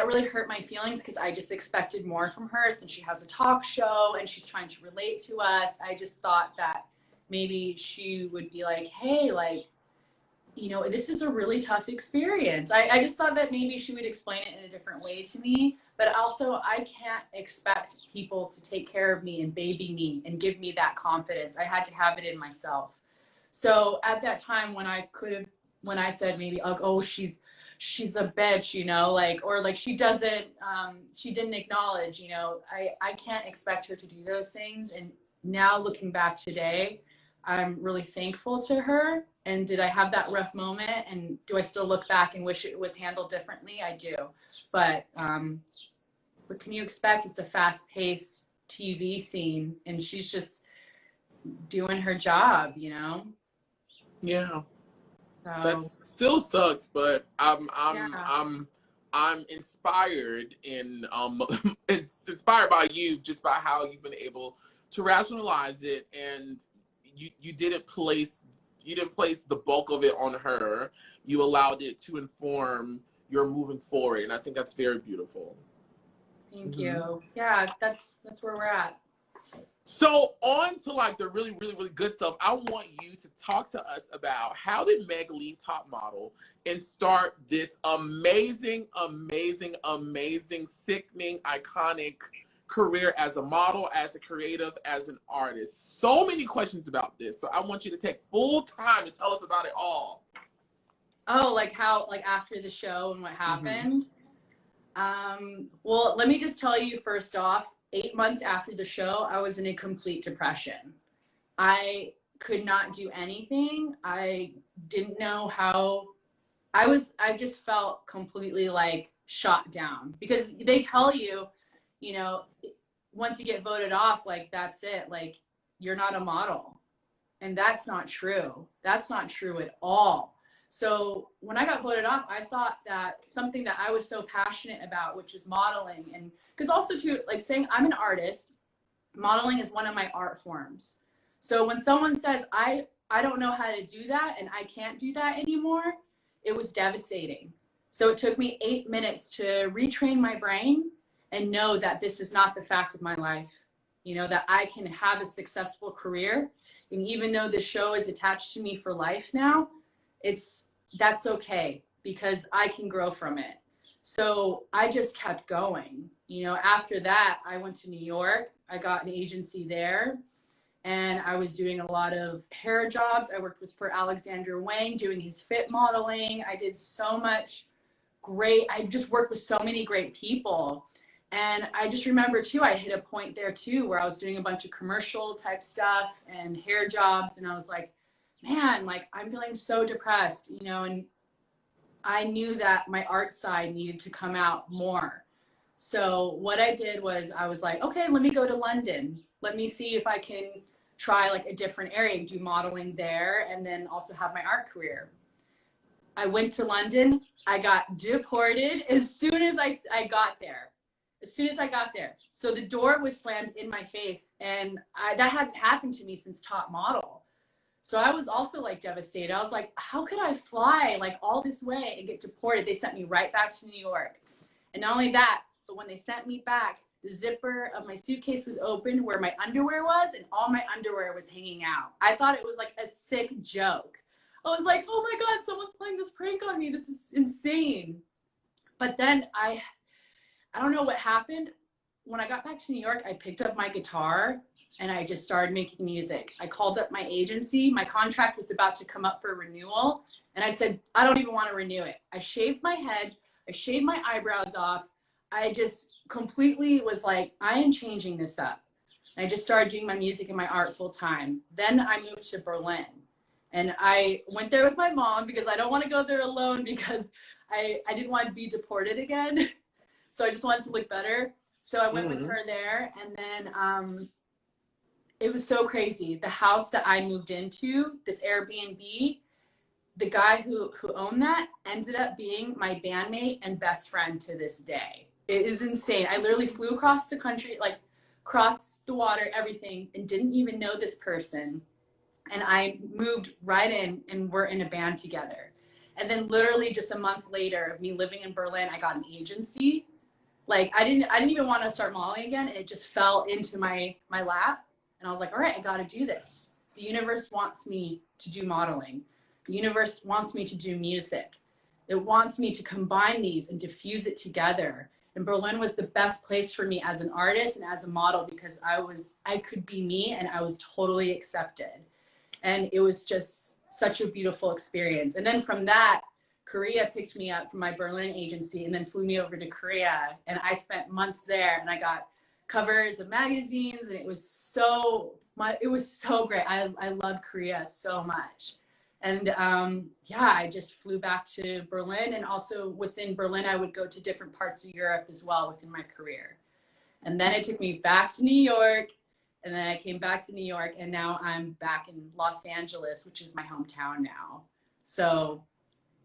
really hurt my feelings because I just expected more from her since she has a talk show and she's trying to relate to us. I just thought that maybe she would be like, hey, like, you know, this is a really tough experience. I just thought that maybe she would explain it in a different way to me, but also I can't expect people to take care of me and baby me and give me that confidence. I had to have it in myself. So at that time when I said maybe like, oh, she's a bitch, you know, like, or like she didn't acknowledge, you know, I can't expect her to do those things. And now looking back today, I'm really thankful to her. And did I have that rough moment? And do I still look back and wish it was handled differently? I do. But what can you expect? It's a fast-paced TV scene. And she's just, doing her job, you know? Yeah. So That still sucks, but yeah. I'm inspired it's inspired by you, just by how you've been able to rationalize it, and you didn't place the bulk of it on her. You allowed it to inform your moving forward, and I think that's very beautiful. Thank Mm-hmm. you. Yeah, that's where we're at. So on to like the really, really, really good stuff. I want you to talk to us about how did Megg leave Top Model and start this amazing, amazing, amazing, sickening, iconic career as a model, as a creative, as an artist. So many questions about this. So I want you to take full time to tell us about it all. Oh, like how, like after the show and what happened? Well, let me just tell you first off, 8 months after the show, I was in a complete depression. I could not do anything. I didn't know how. I just felt completely like shot down, because they tell you, you know, once you get voted off, like that's it, like you're not a model. And that's not true. That's not true at all. So when I got voted off, I thought that something that I was so passionate about, which is modeling, and because also too, like saying I'm an artist, modeling is one of my art forms. So when someone says I don't know how to do that and I can't do that anymore, it was devastating. So it took me 8 minutes to retrain my brain and know that this is not the fact of my life. You know, that I can have a successful career, and even though the show is attached to me for life now, that's okay, because I can grow from it. So I just kept going. You know, after that, I went to New York. I got an agency there, and I was doing a lot of hair jobs. I worked for Alexander Wang doing his fit modeling. I did so much I just worked with so many great people. And I just remember too, I hit a point there too where I was doing a bunch of commercial type stuff and hair jobs, and I was like, man, like I'm feeling so depressed, you know, and I knew that my art side needed to come out more. So what I did was I was like, okay, let me go to London. Let me see if I can try like a different area, do modeling there, and then also have my art career. I went to London. I got deported as soon as I got there. As soon as I got there. So the door was slammed in my face, and that hadn't happened to me since Top Model. So I was also like devastated. I was like, how could I fly like all this way and get deported? They sent me right back to New York. And not only that, but when they sent me back, the zipper of my suitcase was open where my underwear was, and all my underwear was hanging out. I thought it was like a sick joke. I was like, oh my God, someone's playing this prank on me. This is insane. But then I don't know what happened. When I got back to New York, I picked up my guitar and I just started making music. I called up my agency. My contract was about to come up for renewal. And I said, I don't even want to renew it. I shaved my head. I shaved my eyebrows off. I just completely was like, I am changing this up. And I just started doing my music and my art full time. Then I moved to Berlin. And I went there with my mom because I don't want to go there alone, because I didn't want to be deported again. So I just wanted to look better. So I went with her there. And then it was so crazy. The house that I moved into, this Airbnb, the guy who owned that ended up being my bandmate and best friend to this day. It is insane. I literally flew across the country, like across the water, everything, and didn't even know this person. And I moved right in, and we're in a band together. And then literally just a month later of me living in Berlin, I got an agency. Like I didn't even want to start modeling again. It just fell into my lap. And I was like, all right, I got to do this. The universe wants me to do modeling. The universe wants me to do music. It wants me to combine these and diffuse it together. And Berlin was the best place for me as an artist and as a model, because I could be me and I was totally accepted. And it was just such a beautiful experience. And then from that, Korea picked me up from my Berlin agency and then flew me over to Korea. And I spent months there, and I got covers of magazines, and it was so great. I loved Korea so much. And yeah, I just flew back to Berlin, and also within Berlin, I would go to different parts of Europe as well within my career. And then it took me back to New York, And then I came back to New York, and now I'm back in Los Angeles, which is my hometown now. So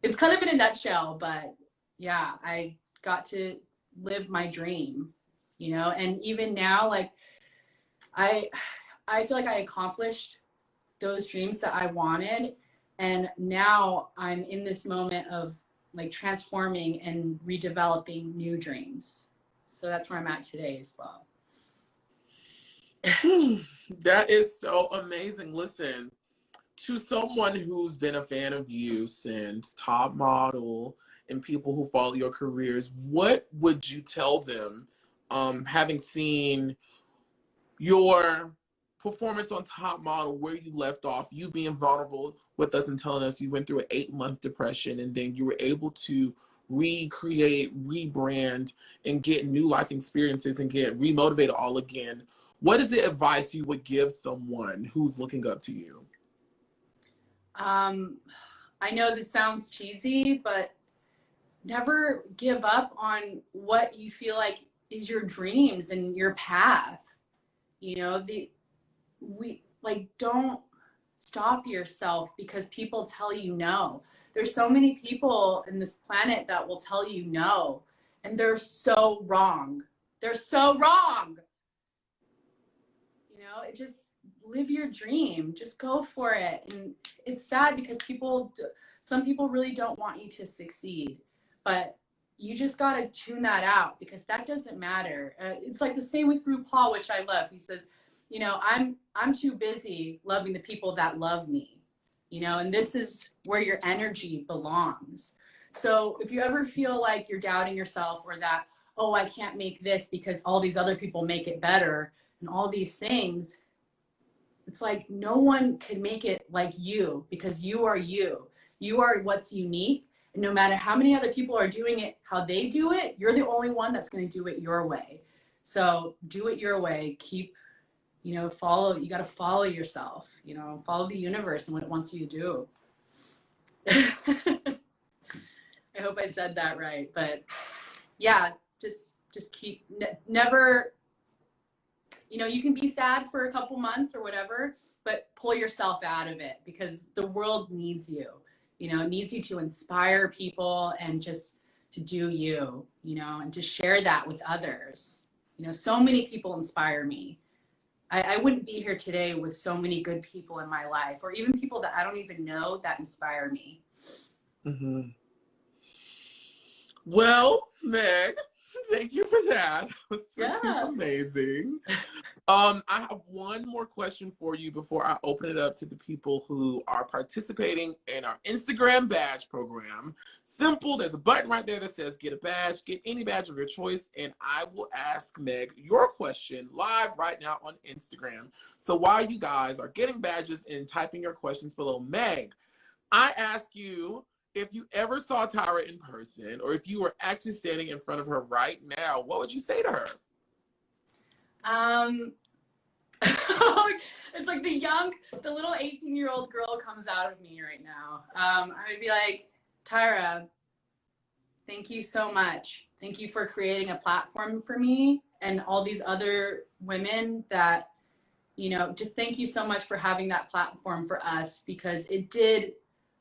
it's kind of in a nutshell, but yeah, I got to live my dream, you know? And even now, like, I feel like I accomplished those dreams that I wanted. And now I'm in this moment of like transforming and redeveloping new dreams. So that's where I'm at today as well. That is so amazing. Listen, to someone who's been a fan of you since Top Model and people who follow your careers, what would you tell them, having seen your performance on Top Model, where you left off, you being vulnerable with us and telling us you went through an 8-month depression and then you were able to recreate, rebrand, and get new life experiences and get remotivated all again? What is the advice you would give someone who's looking up to you? I know this sounds cheesy, but never give up on what you feel like is your dreams and your path. You know, don't stop yourself because people tell you no. There's so many people in this planet that will tell you no, and they're so wrong. They're so wrong. You know, it just live your dream. Just go for it. And it's sad because some people really don't want you to succeed, but you just got to tune that out because that doesn't matter. It's like the same with RuPaul, which I love. He says, you know, I'm too busy loving the people that love me, you know, and this is where your energy belongs. So if you ever feel like you're doubting yourself or that, oh, I can't make this because all these other people make it better and all these things, it's like no one can make it like you because you are you. You are what's unique. And no matter how many other people are doing it, how they do it, you're the only one that's going to do it your way. So do it your way. Keep, you know, you got to follow yourself, you know, follow the universe and what it wants you to do. I hope I said that right. But yeah, just keep, never, you know, you can be sad for a couple months or whatever, but pull yourself out of it because the world needs you. You know, it needs you to inspire people and just to do you, you know, and to share that with others. You know, so many people inspire me. I wouldn't be here today with so many good people in my life, or even people that I don't even know that inspire me. Mm-hmm. Well, Meg, thank you for that. It was freaking amazing. I have one more question for you before I open it up to the people who are participating in our Instagram badge program. Simple, there's a button right there that says get a badge, get any badge of your choice, and I will ask Meg your question live right now on Instagram. So while you guys are getting badges and typing your questions below, Meg, I ask you, if you ever saw Tyra in person, or if you were actually standing in front of her right now, what would you say to her? It's like the little 18-year-old girl comes out of me right now. I would be like, Tyra, thank you so much. Thank you for creating a platform for me and all these other women that, you know, just thank you so much for having that platform for us because it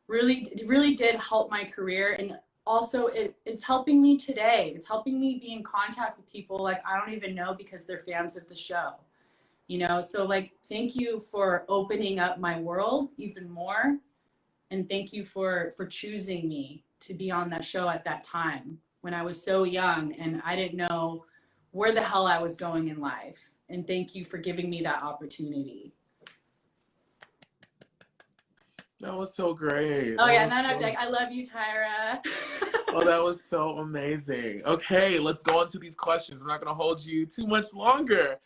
really did help my career. And also it's helping me today. It's helping me be in contact with people like I don't even know because they're fans of the show. You know, so like, thank you for opening up my world even more. And thank you for choosing me to be on that show at that time when I was so young and I didn't know where the hell I was going in life. And thank you for giving me that opportunity. That was so great. Oh yeah, I'd be like, I love you, Tyra. Oh, that was so amazing. Okay, let's go into these questions. I'm not going to hold you too much longer.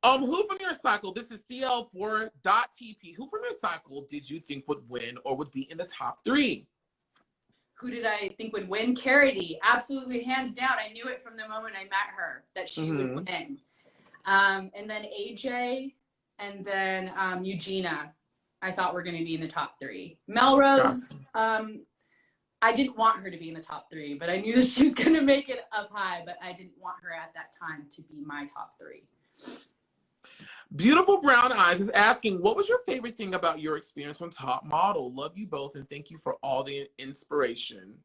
Who from your cycle, this is CL4.TP, who from your cycle did you think would win or would be in the top 3? Who did I think would win? Carity, absolutely, hands down. I knew it from the moment I met her that she would win. And then AJ, and then Eugenia, I thought were going to be in the top 3. Melrose, I didn't want her to be in the top 3, but I knew that she was going to make it up high, but I didn't want her at that time to be my top 3. Beautiful Brown Eyes is asking, what was your favorite thing about your experience on Top Model? Love you both and thank you for all the inspiration.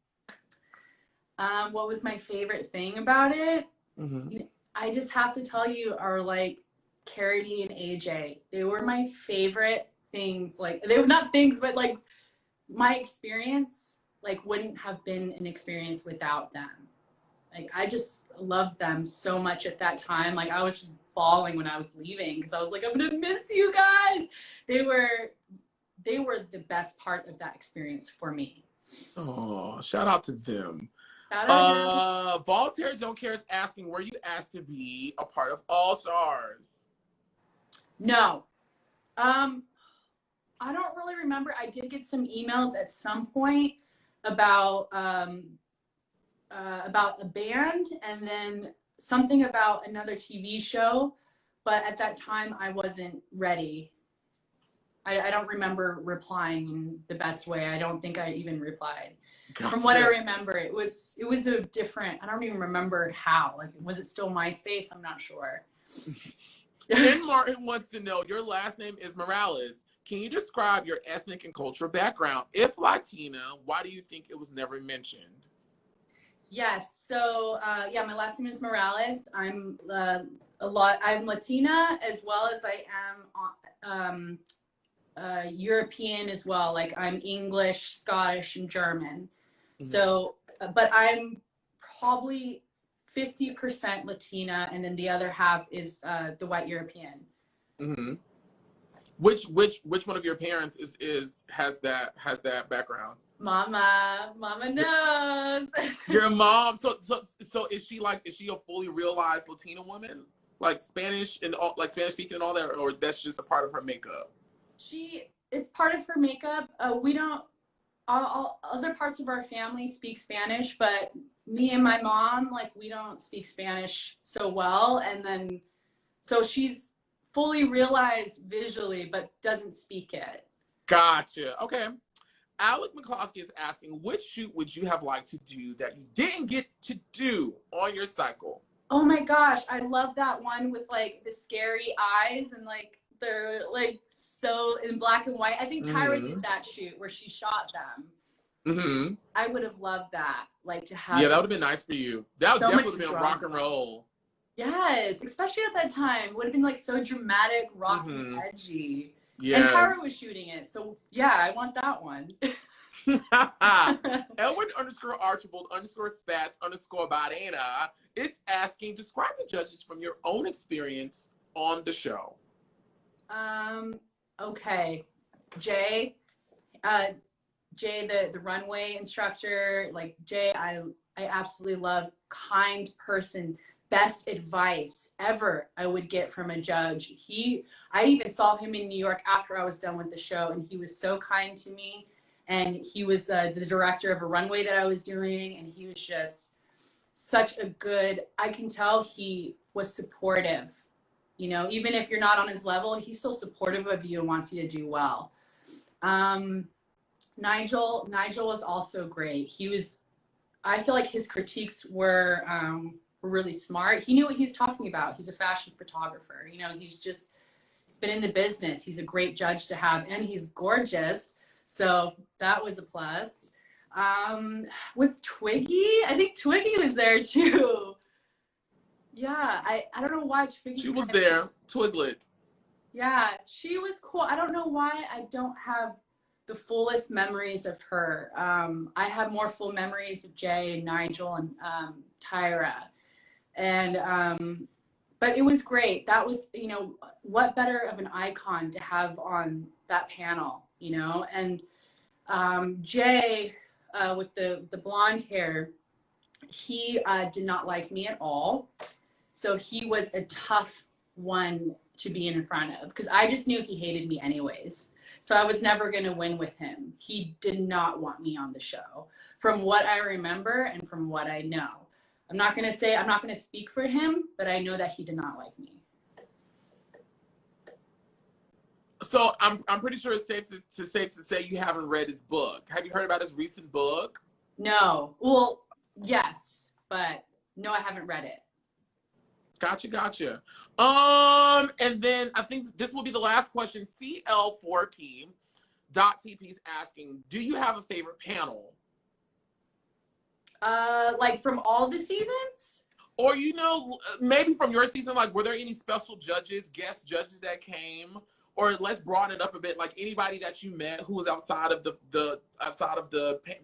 What was my favorite thing about it? Mm-hmm. I just have to tell you, are like Carity and AJ. They were my favorite things. Like, they were not things, but like my experience like wouldn't have been an experience without them. Like, I just loved them so much at that time. Like, I was just bawling when I was leaving because I was like, I'm gonna miss you guys. They were the best part of that experience for me. Oh, shout out to them. Shout out Voltaire Don't Care is asking, were you asked to be a part of All Stars? No. I don't really remember. I did get some emails at some point about a band and then something about another TV show, but at that time I wasn't ready. I don't remember replying in the best way. I don't think I even replied. Gotcha. From what I remember, it was a different, I don't even remember how. Like, was it still MySpace? I'm not sure. Ken Martin wants to know, your last name is Morales. Can you describe your ethnic and cultural background? If Latina, why do you think it was never mentioned? Yes. So, yeah, my last name is Morales. I'm I'm Latina as well as I am European as well. Like, I'm English, Scottish, and German. Mm-hmm. So, but I'm probably 50% Latina, and then the other half is the white European. Mm-hmm. Which one of your parents has that background? Mama knows. Your mom. So is she a fully realized Latina woman, like Spanish and all, like Spanish speaking and all that, or that's just a part of her makeup? It's part of her makeup. We don't. All other parts of our family speak Spanish, but me and my mom, like, we don't speak Spanish so well, and then so she's fully realized visually, but doesn't speak it. Gotcha. Okay. Alec McCloskey is asking, which shoot would you have liked to do that you didn't get to do on your cycle? Oh my gosh, I love that one with like the scary eyes and like they're like so in black and white. I think Tyra did that shoot where she shot them. Mm-hmm. I would have loved that, like, to have. Yeah, that would have been nice for you. That would definitely have been rock and roll. Yes, especially at that time. Would have been like so dramatic, rocky, edgy. Yeah. And Tyra was shooting it, so yeah, I want that one. Elwood _Archibald _Spats _Badena is asking, describe the judges from your own experience on the show. Okay. Jay, the runway instructor, like, Jay, I absolutely love, kind person, best advice ever I would get from a judge. I even saw him in New York after I was done with the show, and he was so kind to me. And he was the director of a runway that I was doing, and he was just such a good, I can tell he was supportive. You know, even if you're not on his level, he's still supportive of you and wants you to do well. Nigel was also great. I feel like his critiques were really smart. He knew what he was talking about. He's a fashion photographer. You know, he's been in the business. He's a great judge to have, and he's gorgeous. So that was a plus. With Twiggy, I think Twiggy was there too. Yeah, I don't know why Twiggy. She was there, Twiglet. Yeah, she was cool. I don't know why I don't have the fullest memories of her. I have more full memories of Jay and Nigel and Tyra. And but it was great. That was, you know, what better of an icon to have on that panel, you know? And Jay, with the blonde hair, he did not like me at all. So he was a tough one to be in front of, because I just knew he hated me anyways. So I was never going to win with him. He did not want me on the show, from what I remember and from what I know. I'm not going to speak for him, but I know that he did not like me. So I'm pretty sure it's safe to say you haven't read his book. Have you heard about his recent book? No. Well, yes, but no, I haven't read it. Gotcha. And then I think this will be the last question. CL14 TP's asking, do you have a favorite panel? Like from all the seasons? Or, you know, maybe from your season, like, were there any special judges, guest judges that came? Or let's broaden it up a bit, like anybody that you met who was outside of the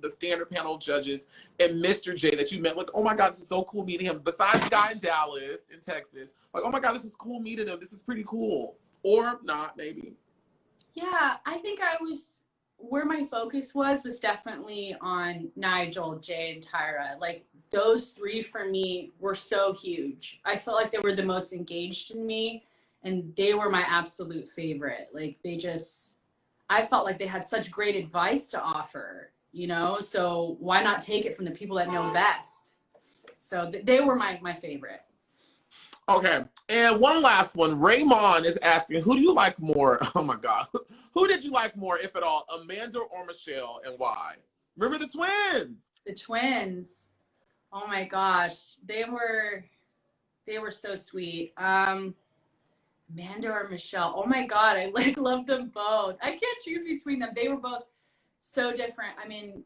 standard panel of judges, and Mr. J that you met, like, oh my God, this is so cool meeting him. Besides the guy in Dallas, in Texas, like, oh my God, this is cool meeting him. This is pretty cool. Or not, maybe. Yeah, I think where my focus was definitely on Nigel, Jay, and Tyra. Like, those three for me were so huge. I felt like they were the most engaged in me, and they were my absolute favorite. Like, I felt like they had such great advice to offer, you know? So why not take it from the people that know best? So they were my favorite. Okay, and one last one. Raymond is asking, who do you like more? Oh my God. Who did you like more, if at all, Amanda or Michelle, and why? Remember the twins? The twins. Oh my gosh. They were so sweet. Amanda or Michelle. Oh my God. I like love them both. I can't choose between them. They were both so different. I mean,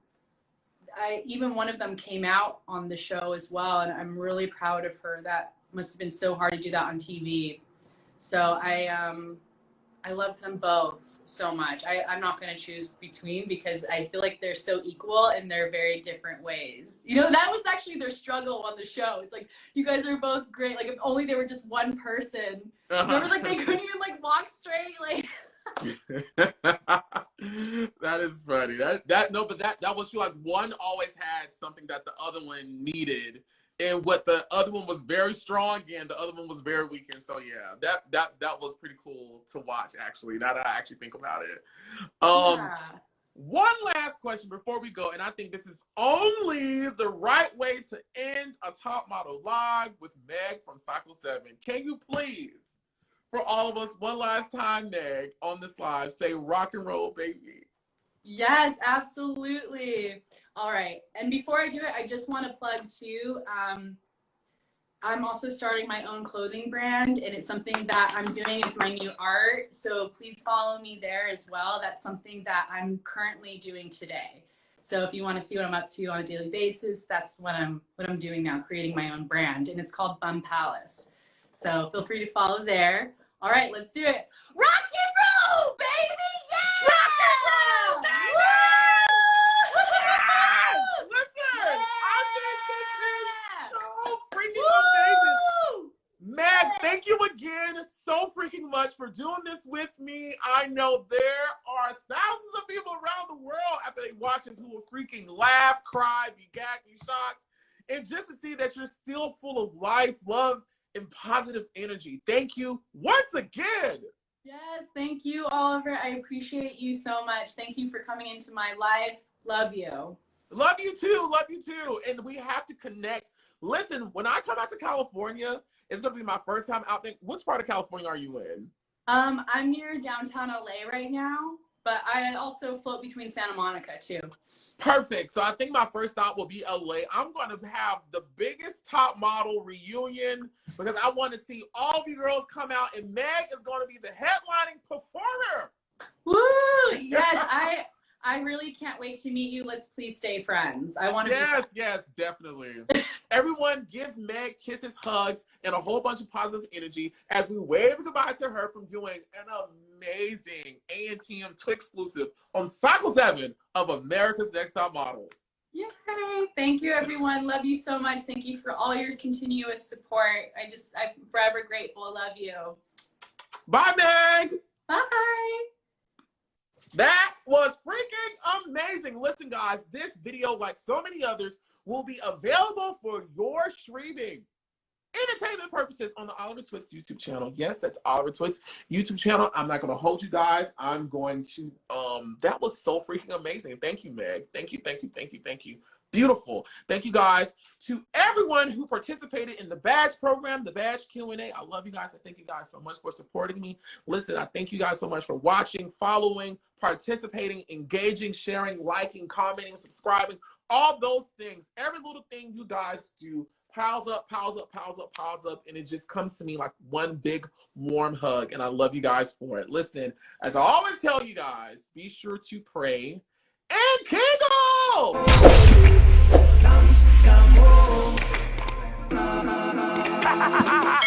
even one of them came out on the show as well, and I'm really proud of her. That must have been so hard to do that on TV. So I love them both so much. I'm not going to choose between, because I feel like they're so equal in their very different ways. You know, that was actually their struggle on the show. It's like, you guys are both great. Like, if only they were just one person. Remember, like, they couldn't even like walk straight. Like, that is funny. That was true. Like, one always had something that the other one needed, and what the other one was very strong in, the other one was very weak in. So yeah, that was pretty cool to watch, actually, now that I actually think about it. yeah. One last question before we go, and I think this is only the right way to end a Top Model Live with Megg from Cycle 7. Can you please, for all of us, one last time, Megg, on this live, say rock and roll, baby? Yes, absolutely. All right. And before I do it, I just want to plug too. I'm also starting my own clothing brand, and it's something that I'm doing. It's my new art. So please follow me there as well. That's something that I'm currently doing today. So if you want to see what I'm up to on a daily basis, that's what I'm doing now, creating my own brand. And it's called Bum Palace. So feel free to follow there. All right, let's do it. Rock and roll, baby! Yeah! Rock and roll, baby! Yes! Listen, I think this is so freaking amazing. Megg, thank you again so freaking much for doing this with me. I know there are thousands of people around the world after they watch this who will freaking laugh, cry, be gagged, be shocked. And just to see that you're still full of life, love, and positive energy. Thank you once again. Yes, thank you, Oliver. I appreciate you so much. Thank you for coming into my life. Love you. Love you too. Love you too. And we have to connect. Listen, when I come out to California, it's going to be my first time out there. Which part of California are you in? I'm near downtown LA right now, but I also float between Santa Monica too. Perfect. So I think my first stop will be LA. I'm going to have the biggest Top Model reunion because I want to see all of you girls come out, and Megg is going to be the headlining performer. Woo! Yes, I really can't wait to meet you. Let's please stay friends. I want to Yes, definitely. Everyone give Megg kisses, hugs, and a whole bunch of positive energy as we wave goodbye to her from doing an amazing A&TM Twix exclusive on Cycle 7 of America's Next Top Model. Yay! Thank you, everyone. Love you so much. Thank you for all your continuous support. I'm forever grateful. I love you. Bye, Megg. Bye. That was freaking amazing. Listen, guys, this video, like so many others, will be available for your streaming entertainment purposes on the Oliver Twixt YouTube channel. Yes, that's Oliver Twixt YouTube channel. I'm not going to hold you guys. I'm going to, that was so freaking amazing. Thank you, Megg. Thank you. Beautiful. Thank you guys to everyone who participated in the badge program, the badge Q&A. I love you guys. I thank you guys so much for supporting me. Listen, I thank you guys so much for watching, following, participating, engaging, sharing, liking, commenting, subscribing, all those things. Every little thing you guys do piles up, piles up, piles up, piles up, and it just comes to me like one big warm hug, and I love you guys for it. Listen, as I always tell you guys, be sure to pray and giggle! Come home.